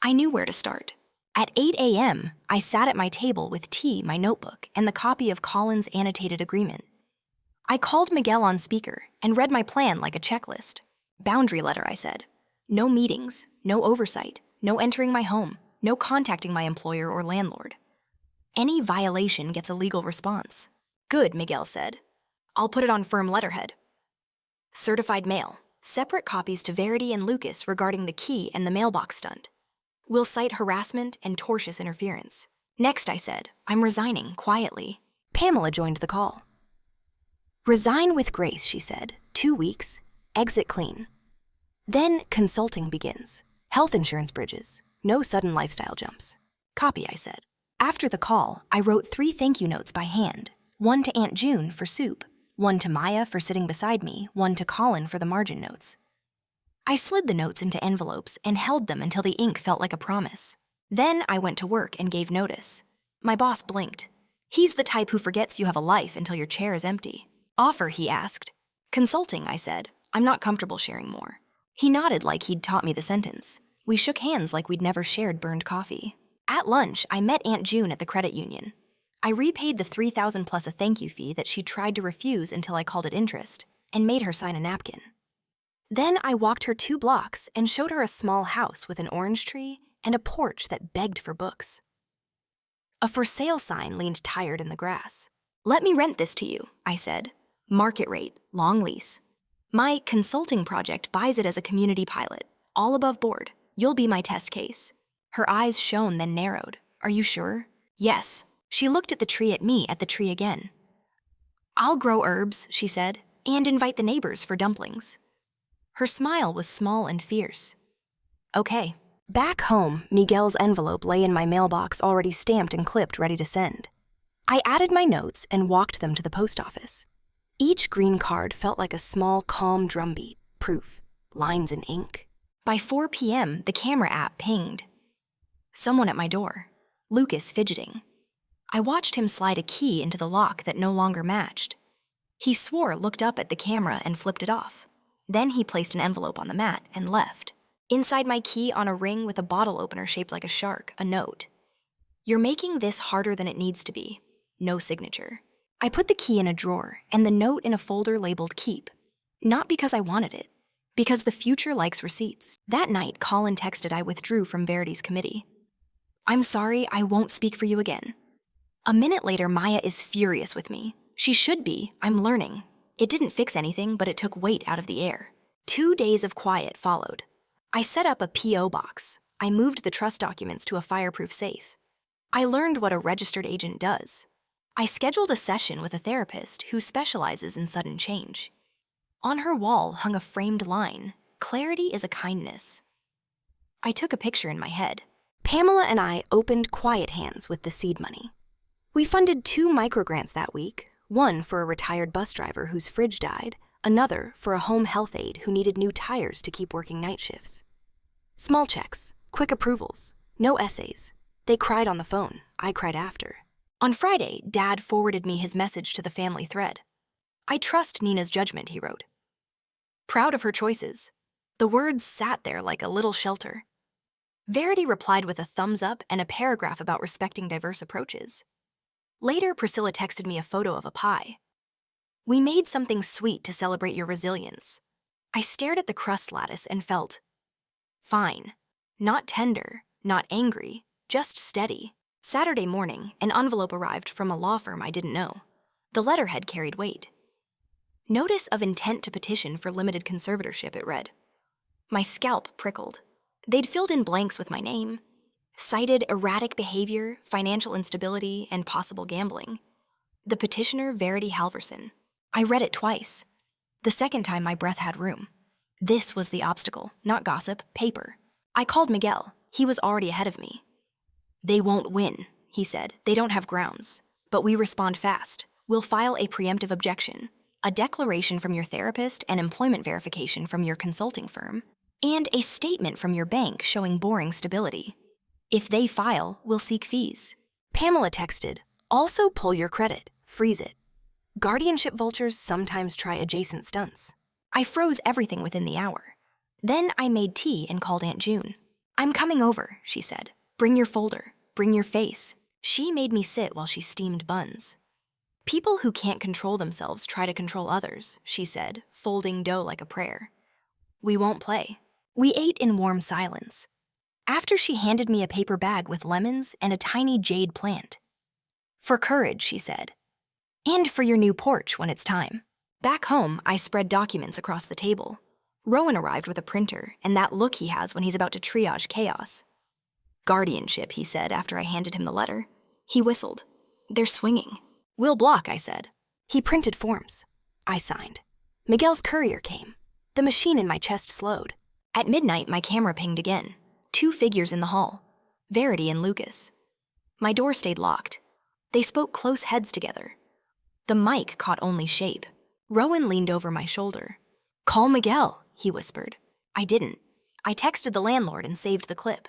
I knew where to start. At 8 a.m., I sat at my table with tea, my notebook, and the copy of Colin's annotated agreement. I called Miguel on speaker and read my plan like a checklist. Boundary letter, I said. No meetings, no oversight, no entering my home, no contacting my employer or landlord. Any violation gets a legal response. Good, Miguel said. I'll put it on firm letterhead. Certified mail, separate copies to Verity and Lucas regarding the key and the mailbox stunt. We'll cite harassment and tortious interference. Next, I said, I'm resigning, quietly. Pamela joined the call. Resign with grace, she said. 2 weeks. Exit clean. Then consulting begins. Health insurance bridges. No sudden lifestyle jumps. Copy, I said. After the call, I wrote 3 thank you notes by hand. 1 to Aunt June for soup, 1 to Maya for sitting beside me, 1 to Colin for the margin notes. I slid the notes into envelopes and held them until the ink felt like a promise. Then I went to work and gave notice. My boss blinked. He's the type who forgets you have a life until your chair is empty. Offer, he asked. Consulting, I said. I'm not comfortable sharing more. He nodded like he'd taught me the sentence. We shook hands like we'd never shared burned coffee. At lunch, I met Aunt June at the credit union. I repaid the $3,000 plus a thank you fee that she tried to refuse until I called it interest, and made her sign a napkin. Then I walked her 2 blocks and showed her a small house with an orange tree and a porch that begged for books. A for sale sign leaned tired in the grass. Let me rent this to you, I said. Market rate, long lease. My consulting project buys it as a community pilot, all above board. You'll be my test case. Her eyes shone, then narrowed. Are you sure? Yes. She looked at the tree again. I'll grow herbs, she said, and invite the neighbors for dumplings. Her smile was small and fierce. Okay. Back home, Miguel's envelope lay in my mailbox, already stamped and clipped, ready to send. I added my notes and walked them to the post office. Each green card felt like a small, calm drumbeat, proof, lines in ink. By 4 p.m., the camera app pinged. Someone at my door. Lucas fidgeting. I watched him slide a key into the lock that no longer matched. He swore, looked up at the camera, and flipped it off. Then he placed an envelope on the mat and left. Inside my key on a ring with a bottle opener shaped like a shark, a note. You're making this harder than it needs to be. No signature. I put the key in a drawer and the note in a folder labeled Keep. Not because I wanted it, because the future likes receipts. That night, Colin texted I withdrew from Verity's committee. I'm sorry, I won't speak for you again. A minute later, Maya is furious with me. She should be. I'm learning. It didn't fix anything, but it took weight out of the air. 2 days of quiet followed. I set up a P.O. box. I moved the trust documents to a fireproof safe. I learned what a registered agent does. I scheduled a session with a therapist who specializes in sudden change. On her wall hung a framed line, "Clarity is a kindness." I took a picture in my head. Pamela and I opened quiet hands with the seed money. We funded 2 microgrants that week, one for a retired bus driver whose fridge died, another for a home health aide who needed new tires to keep working night shifts. Small checks, quick approvals, no essays. They cried on the phone. I cried after. On Friday, Dad forwarded me his message to the family thread. I trust Nina's judgment, he wrote. Proud of her choices. The words sat there like a little shelter. Verity replied with a thumbs up and a paragraph about respecting diverse approaches. Later, Priscilla texted me a photo of a pie. We made something sweet to celebrate your resilience. I stared at the crust lattice and felt fine. Not tender, not angry, just steady. Saturday morning, an envelope arrived from a law firm I didn't know. The letterhead carried weight. Notice of intent to petition for limited conservatorship, it read. My scalp prickled. They'd filled in blanks with my name, cited erratic behavior, financial instability, and possible gambling. The petitioner, Verity Halverson. I read it twice. The second time, my breath had room. This was the obstacle, not gossip, paper. I called Miguel. He was already ahead of me. They won't win, he said. They don't have grounds. But we respond fast. We'll file a preemptive objection, a declaration from your therapist and employment verification from your consulting firm, and a statement from your bank showing boring stability. If they file, we'll seek fees. Pamela texted, also pull your credit, freeze it. Guardianship vultures sometimes try adjacent stunts. I froze everything within the hour. Then I made tea and called Aunt June. I'm coming over, she said. Bring your folder, bring your face. She made me sit while she steamed buns. People who can't control themselves try to control others, she said, folding dough like a prayer. We won't play. We ate in warm silence. After she handed me a paper bag with lemons and a tiny jade plant. For courage, she said. And for your new porch when it's time. Back home, I spread documents across the table. Rowan arrived with a printer and that look he has when he's about to triage chaos. Guardianship, he said after I handed him the letter. He whistled. They're swinging. We'll block, I said. He printed forms. I signed. Miguel's courier came. The machine in my chest slowed. At midnight, my camera pinged again. 2 figures in the hall. Verity and Lucas. My door stayed locked. They spoke close heads together. The mic caught only shape. Rowan leaned over my shoulder. Call Miguel, he whispered. I didn't. I texted the landlord and saved the clip.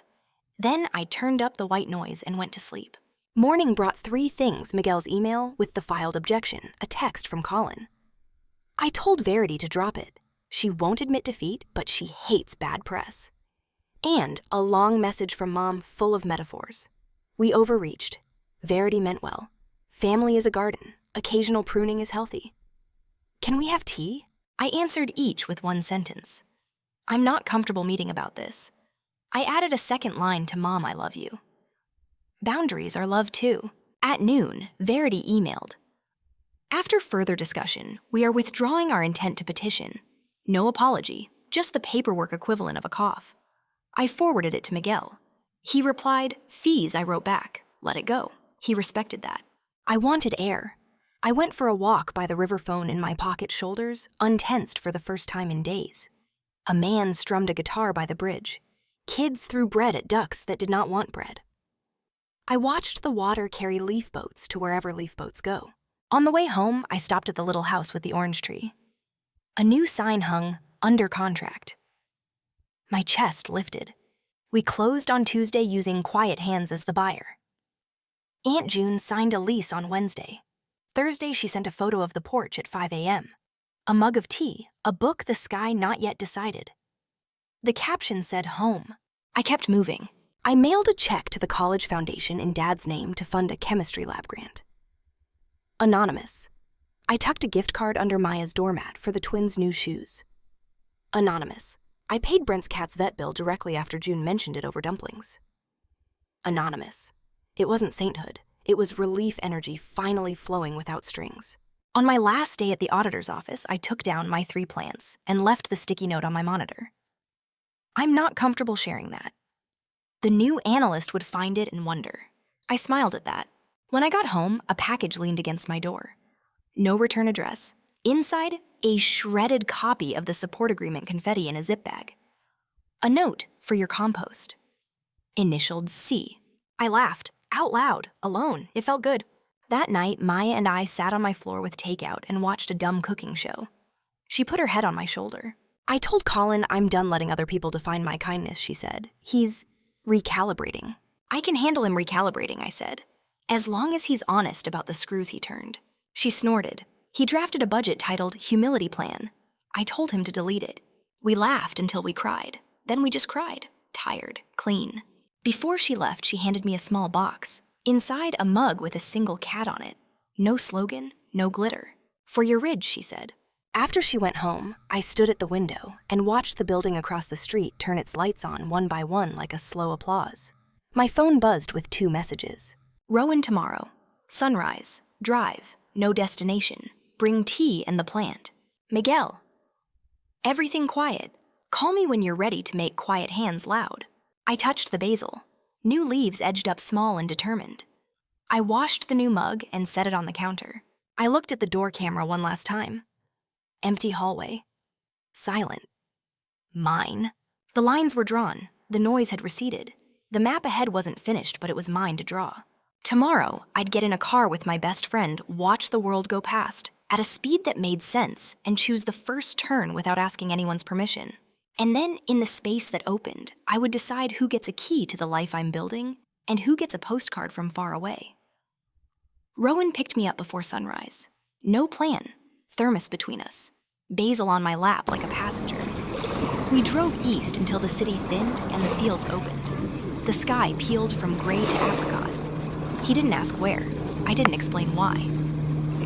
Then I turned up the white noise and went to sleep. Morning brought 3 things: Miguel's email with the filed objection, a text from Colin. I told Verity to drop it. She won't admit defeat, but she hates bad press. And a long message from Mom full of metaphors. We overreached. Verity meant well. Family is a garden. Occasional pruning is healthy. Can we have tea? I answered each with one sentence. I'm not comfortable meeting about this. I added a second line to Mom, I love you. Boundaries are love too. At noon, Verity emailed. After further discussion, we are withdrawing our intent to petition. No apology, just the paperwork equivalent of a cough. I forwarded it to Miguel. He replied, fees, I wrote back. Let it go. He respected that. I wanted air. I went for a walk by the river phone in my pocket shoulders, untensed for the first time in days. A man strummed a guitar by the bridge. Kids threw bread at ducks that did not want bread. I watched the water carry leaf boats to wherever leaf boats go. On the way home, I stopped at the little house with the orange tree. A new sign hung, under contract. My chest lifted. We closed on Tuesday using quiet hands as the buyer. Aunt June signed a lease on Wednesday. Thursday, she sent a photo of the porch at 5 a.m. A mug of tea, a book the sky not yet decided. The caption said home. I kept moving. I mailed a check to the college foundation in Dad's name to fund a chemistry lab grant. Anonymous. I tucked a gift card under Maya's doormat for the twins' new shoes. Anonymous. I paid Brent's cat's vet bill directly after June mentioned it over dumplings. Anonymous. It wasn't sainthood. It was relief energy finally flowing without strings. On my last day at the auditor's office, I took down my 3 plants and left the sticky note on my monitor. I'm not comfortable sharing that. The new analyst would find it and wonder. I smiled at that. When I got home, a package leaned against my door. No return address. Inside, a shredded copy of the support agreement confetti in a zip bag. A note for your compost. Initialed C. I laughed, out loud, alone. It felt good. That night, Maya and I sat on my floor with takeout and watched a dumb cooking show. She put her head on my shoulder. I told Colin I'm done letting other people define my kindness, she said. He's recalibrating. I can handle him recalibrating, I said, as long as he's honest about the screws he turned. She snorted. He drafted a budget titled Humility Plan. I told him to delete it. We laughed until we cried. Then we just cried. Tired, clean. Before she left, she handed me a small box. Inside, a mug with a single cat on it. No slogan, no glitter. For your ridge, she said. After she went home, I stood at the window and watched the building across the street turn its lights on one by one like a slow applause. My phone buzzed with 2 messages. Rowan tomorrow. Sunrise. Drive. No destination. Bring tea and the plant. Miguel. Everything quiet. Call me when you're ready to make quiet hands loud. I touched the basil. New leaves edged up small and determined. I washed the new mug and set it on the counter. I looked at the door camera one last time. Empty hallway. Silent. Mine. The lines were drawn. The noise had receded. The map ahead wasn't finished, but it was mine to draw. Tomorrow, I'd get in a car with my best friend, watch the world go past, at a speed that made sense, and choose the first turn without asking anyone's permission. And then, in the space that opened, I would decide who gets a key to the life I'm building and who gets a postcard from far away. Rowan picked me up before sunrise. No plan. Thermos between us. Basil on my lap like a passenger. We drove east until the city thinned and the fields opened. The sky peeled from gray to apricot. He didn't ask where. I didn't explain why.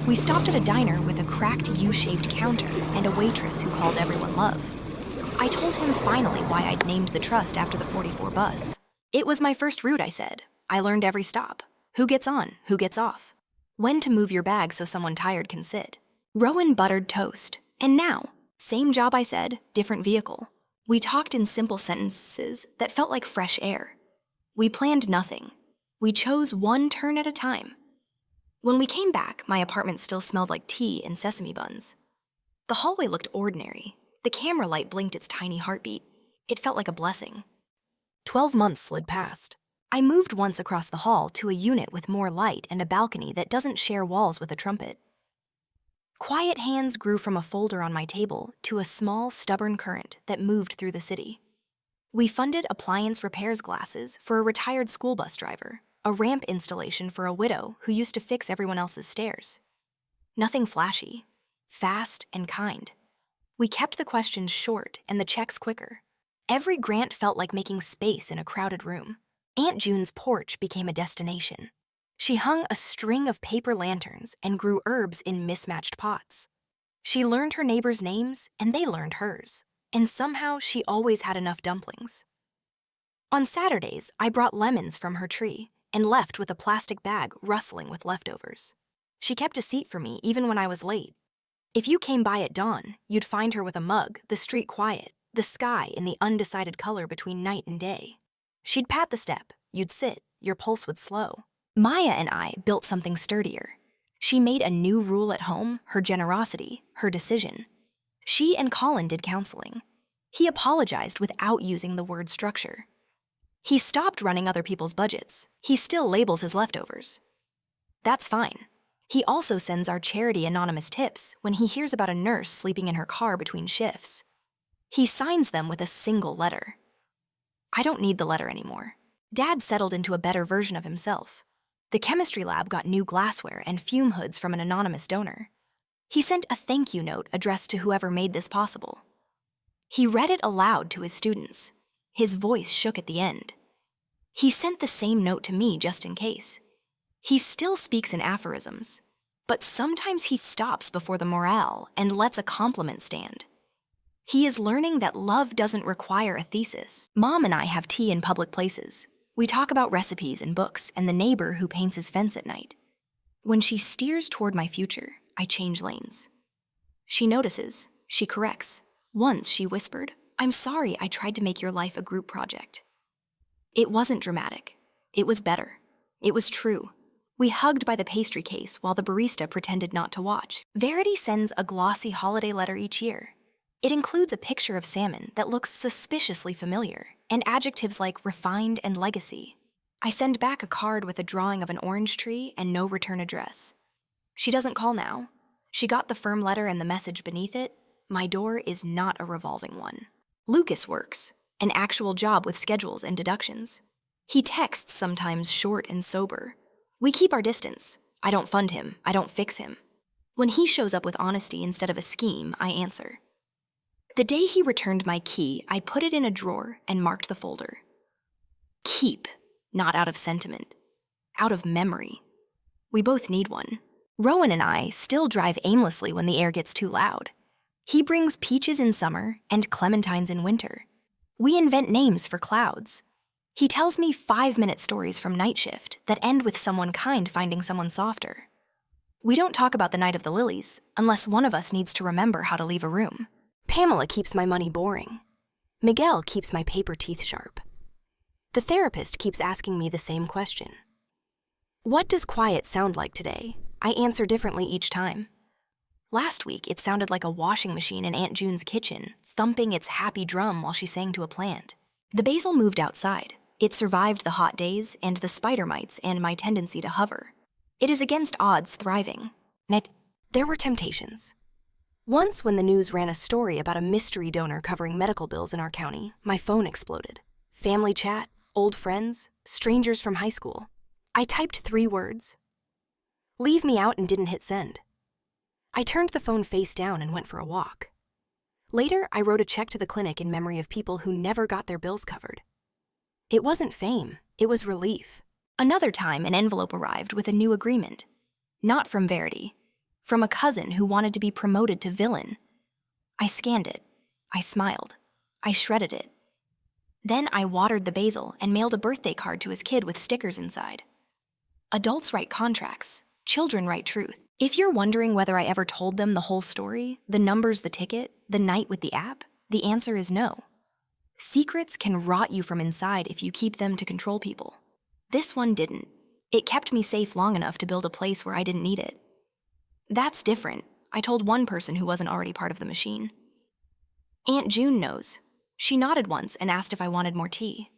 We stopped at a diner with a cracked U-shaped counter and a waitress who called everyone love. I told him finally why I'd named the trust after the 44 bus. It was my first route, I said. I learned every stop. Who gets on, who gets off. When to move your bag so someone tired can sit. Rowan buttered toast. And now, same job, I said, different vehicle. We talked in simple sentences that felt like fresh air. We planned nothing. We chose one turn at a time. When we came back, my apartment still smelled like tea and sesame buns. The hallway looked ordinary. The camera light blinked its tiny heartbeat. It felt like a blessing. 12 months slid past. I moved once across the hall to a unit with more light and a balcony that doesn't share walls with a trumpet. Quiet hands grew from a folder on my table to a small, stubborn current that moved through the city. We funded appliance repairs glasses for a retired school bus driver, a ramp installation for a widow who used to fix everyone else's stairs. Nothing flashy, fast and kind. We kept the questions short and the checks quicker. Every grant felt like making space in a crowded room. Aunt June's porch became a destination. She hung a string of paper lanterns and grew herbs in mismatched pots. She learned her neighbors' names, and they learned hers. And somehow she always had enough dumplings. On Saturdays, I brought lemons from her tree and left with a plastic bag rustling with leftovers. She kept a seat for me even when I was late. If you came by at dawn, you'd find her with a mug, the street quiet, the sky in the undecided color between night and day. She'd pat the step, you'd sit, your pulse would slow. Maya and I built something sturdier. She made a new rule at home, her generosity, her decision. She and Colin did counseling. He apologized without using the word structure. He stopped running other people's budgets. He still labels his leftovers. That's fine. He also sends our charity anonymous tips when he hears about a nurse sleeping in her car between shifts. He signs them with a single letter. I don't need the letter anymore. Dad settled into a better version of himself. The chemistry lab got new glassware and fume hoods from an anonymous donor. He sent a thank you note addressed to whoever made this possible. He read it aloud to his students. His voice shook at the end. He sent the same note to me just in case. He still speaks in aphorisms, but sometimes he stops before the morale and lets a compliment stand. He is learning that love doesn't require a thesis. Mom and I have tea in public places. We talk about recipes and books and the neighbor who paints his fence at night. When she steers toward my future, I change lanes. She notices. She corrects. Once she whispered, "I'm sorry I tried to make your life a group project." It wasn't dramatic. It was better. It was true. We hugged by the pastry case while the barista pretended not to watch. Verity sends a glossy holiday letter each year. It includes a picture of salmon that looks suspiciously familiar, and adjectives like refined and legacy. I send back a card with a drawing of an orange tree and no return address. She doesn't call now. She got the firm letter and the message beneath it. My door is not a revolving one. Lucas works, an actual job with schedules and deductions. He texts sometimes short and sober. We keep our distance. I don't fund him. I don't fix him. When he shows up with honesty instead of a scheme, I answer. The day he returned my key, I put it in a drawer and marked the folder. Keep, not out of sentiment, out of memory. We both need one. Rowan and I still drive aimlessly when the air gets too loud. He brings peaches in summer and clementines in winter. We invent names for clouds. He tells me 5-minute stories from night shift that end with someone kind finding someone softer. We don't talk about the night of the lilies unless one of us needs to remember how to leave a room. Pamela keeps my money boring. Miguel keeps my paper teeth sharp. The therapist keeps asking me the same question. What does quiet sound like today? I answer differently each time. Last week, it sounded like a washing machine in Aunt June's kitchen, thumping its happy drum while she sang to a plant. The basil moved outside. It survived the hot days and the spider mites and my tendency to hover. It is against odds thriving. There were temptations. Once, when the news ran a story about a mystery donor covering medical bills in our county, my phone exploded. Family chat, old friends, strangers from high school. I typed 3 words. Leave me out and didn't hit send. I turned the phone face down and went for a walk. Later, I wrote a check to the clinic in memory of people who never got their bills covered. It wasn't fame, it was relief. Another time, an envelope arrived with a new agreement. Not from Verity. From a cousin who wanted to be promoted to villain. I scanned it. I smiled. I shredded it. Then I watered the basil and mailed a birthday card to his kid with stickers inside. Adults write contracts. Children write truth. If you're wondering whether I ever told them the whole story, the numbers, the ticket, the night with the app, the answer is no. Secrets can rot you from inside if you keep them to control people. This one didn't. It kept me safe long enough to build a place where I didn't need it. That's different, I told one person who wasn't already part of the machine. Aunt June knows. She nodded once and asked if I wanted more tea.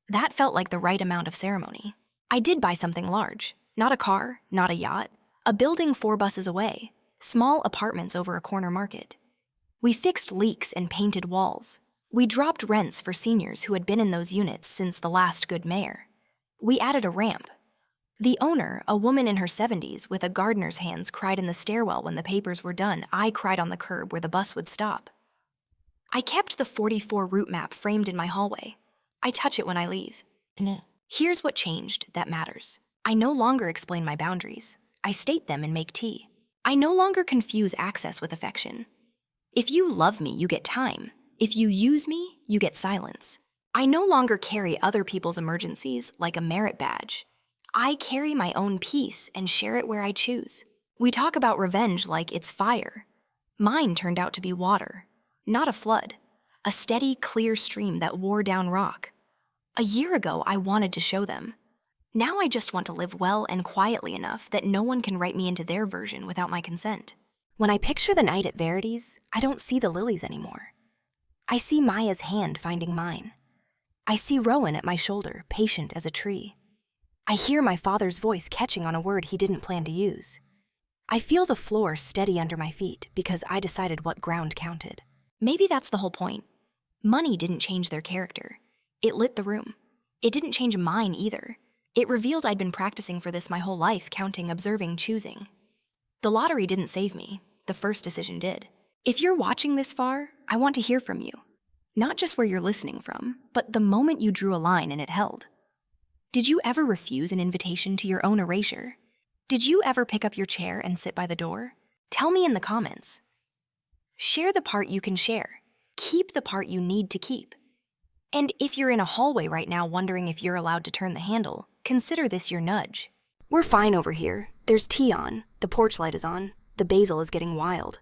That felt like the right amount of ceremony. I did buy something large. Not a car, not a yacht. A building 4 buses away. Small apartments over a corner market. We fixed leaks and painted walls. We dropped rents for seniors who had been in those units since the last good mayor. We added a ramp. The owner, a woman in her 70s with a gardener's hands, cried in the stairwell when the papers were done. I cried on the curb where the bus would stop. I kept the 44 route map framed in my hallway. I touch it when I leave. Here's what changed that matters. I no longer explain my boundaries. I state them and make tea. I no longer confuse access with affection. If you love me, you get time. If you use me, you get silence. I no longer carry other people's emergencies like a merit badge. I carry my own peace and share it where I choose. We talk about revenge like it's fire. Mine turned out to be water, not a flood, a steady, clear stream that wore down rock. A year ago, I wanted to show them. Now I just want to live well and quietly enough that no one can write me into their version without my consent. When I picture the night at Verity's, I don't see the lilies anymore. I see Maya's hand finding mine. I see Rowan at my shoulder, patient as a tree. I hear my father's voice catching on a word he didn't plan to use. I feel the floor steady under my feet because I decided what ground counted. Maybe that's the whole point. Money didn't change their character. It lit the room. It didn't change mine either. It revealed I'd been practicing for this my whole life, counting, observing, choosing. The lottery didn't save me. The first decision did. If you're watching this far, I want to hear from you. Not just where you're listening from, but the moment you drew a line and it held. Did you ever refuse an invitation to your own erasure? Did you ever pick up your chair and sit by the door? Tell me in the comments. Share the part you can share. Keep the part you need to keep. And if you're in a hallway right now wondering if you're allowed to turn the handle, consider this your nudge. We're fine over here. There's tea on, the porch light is on, the basil is getting wild.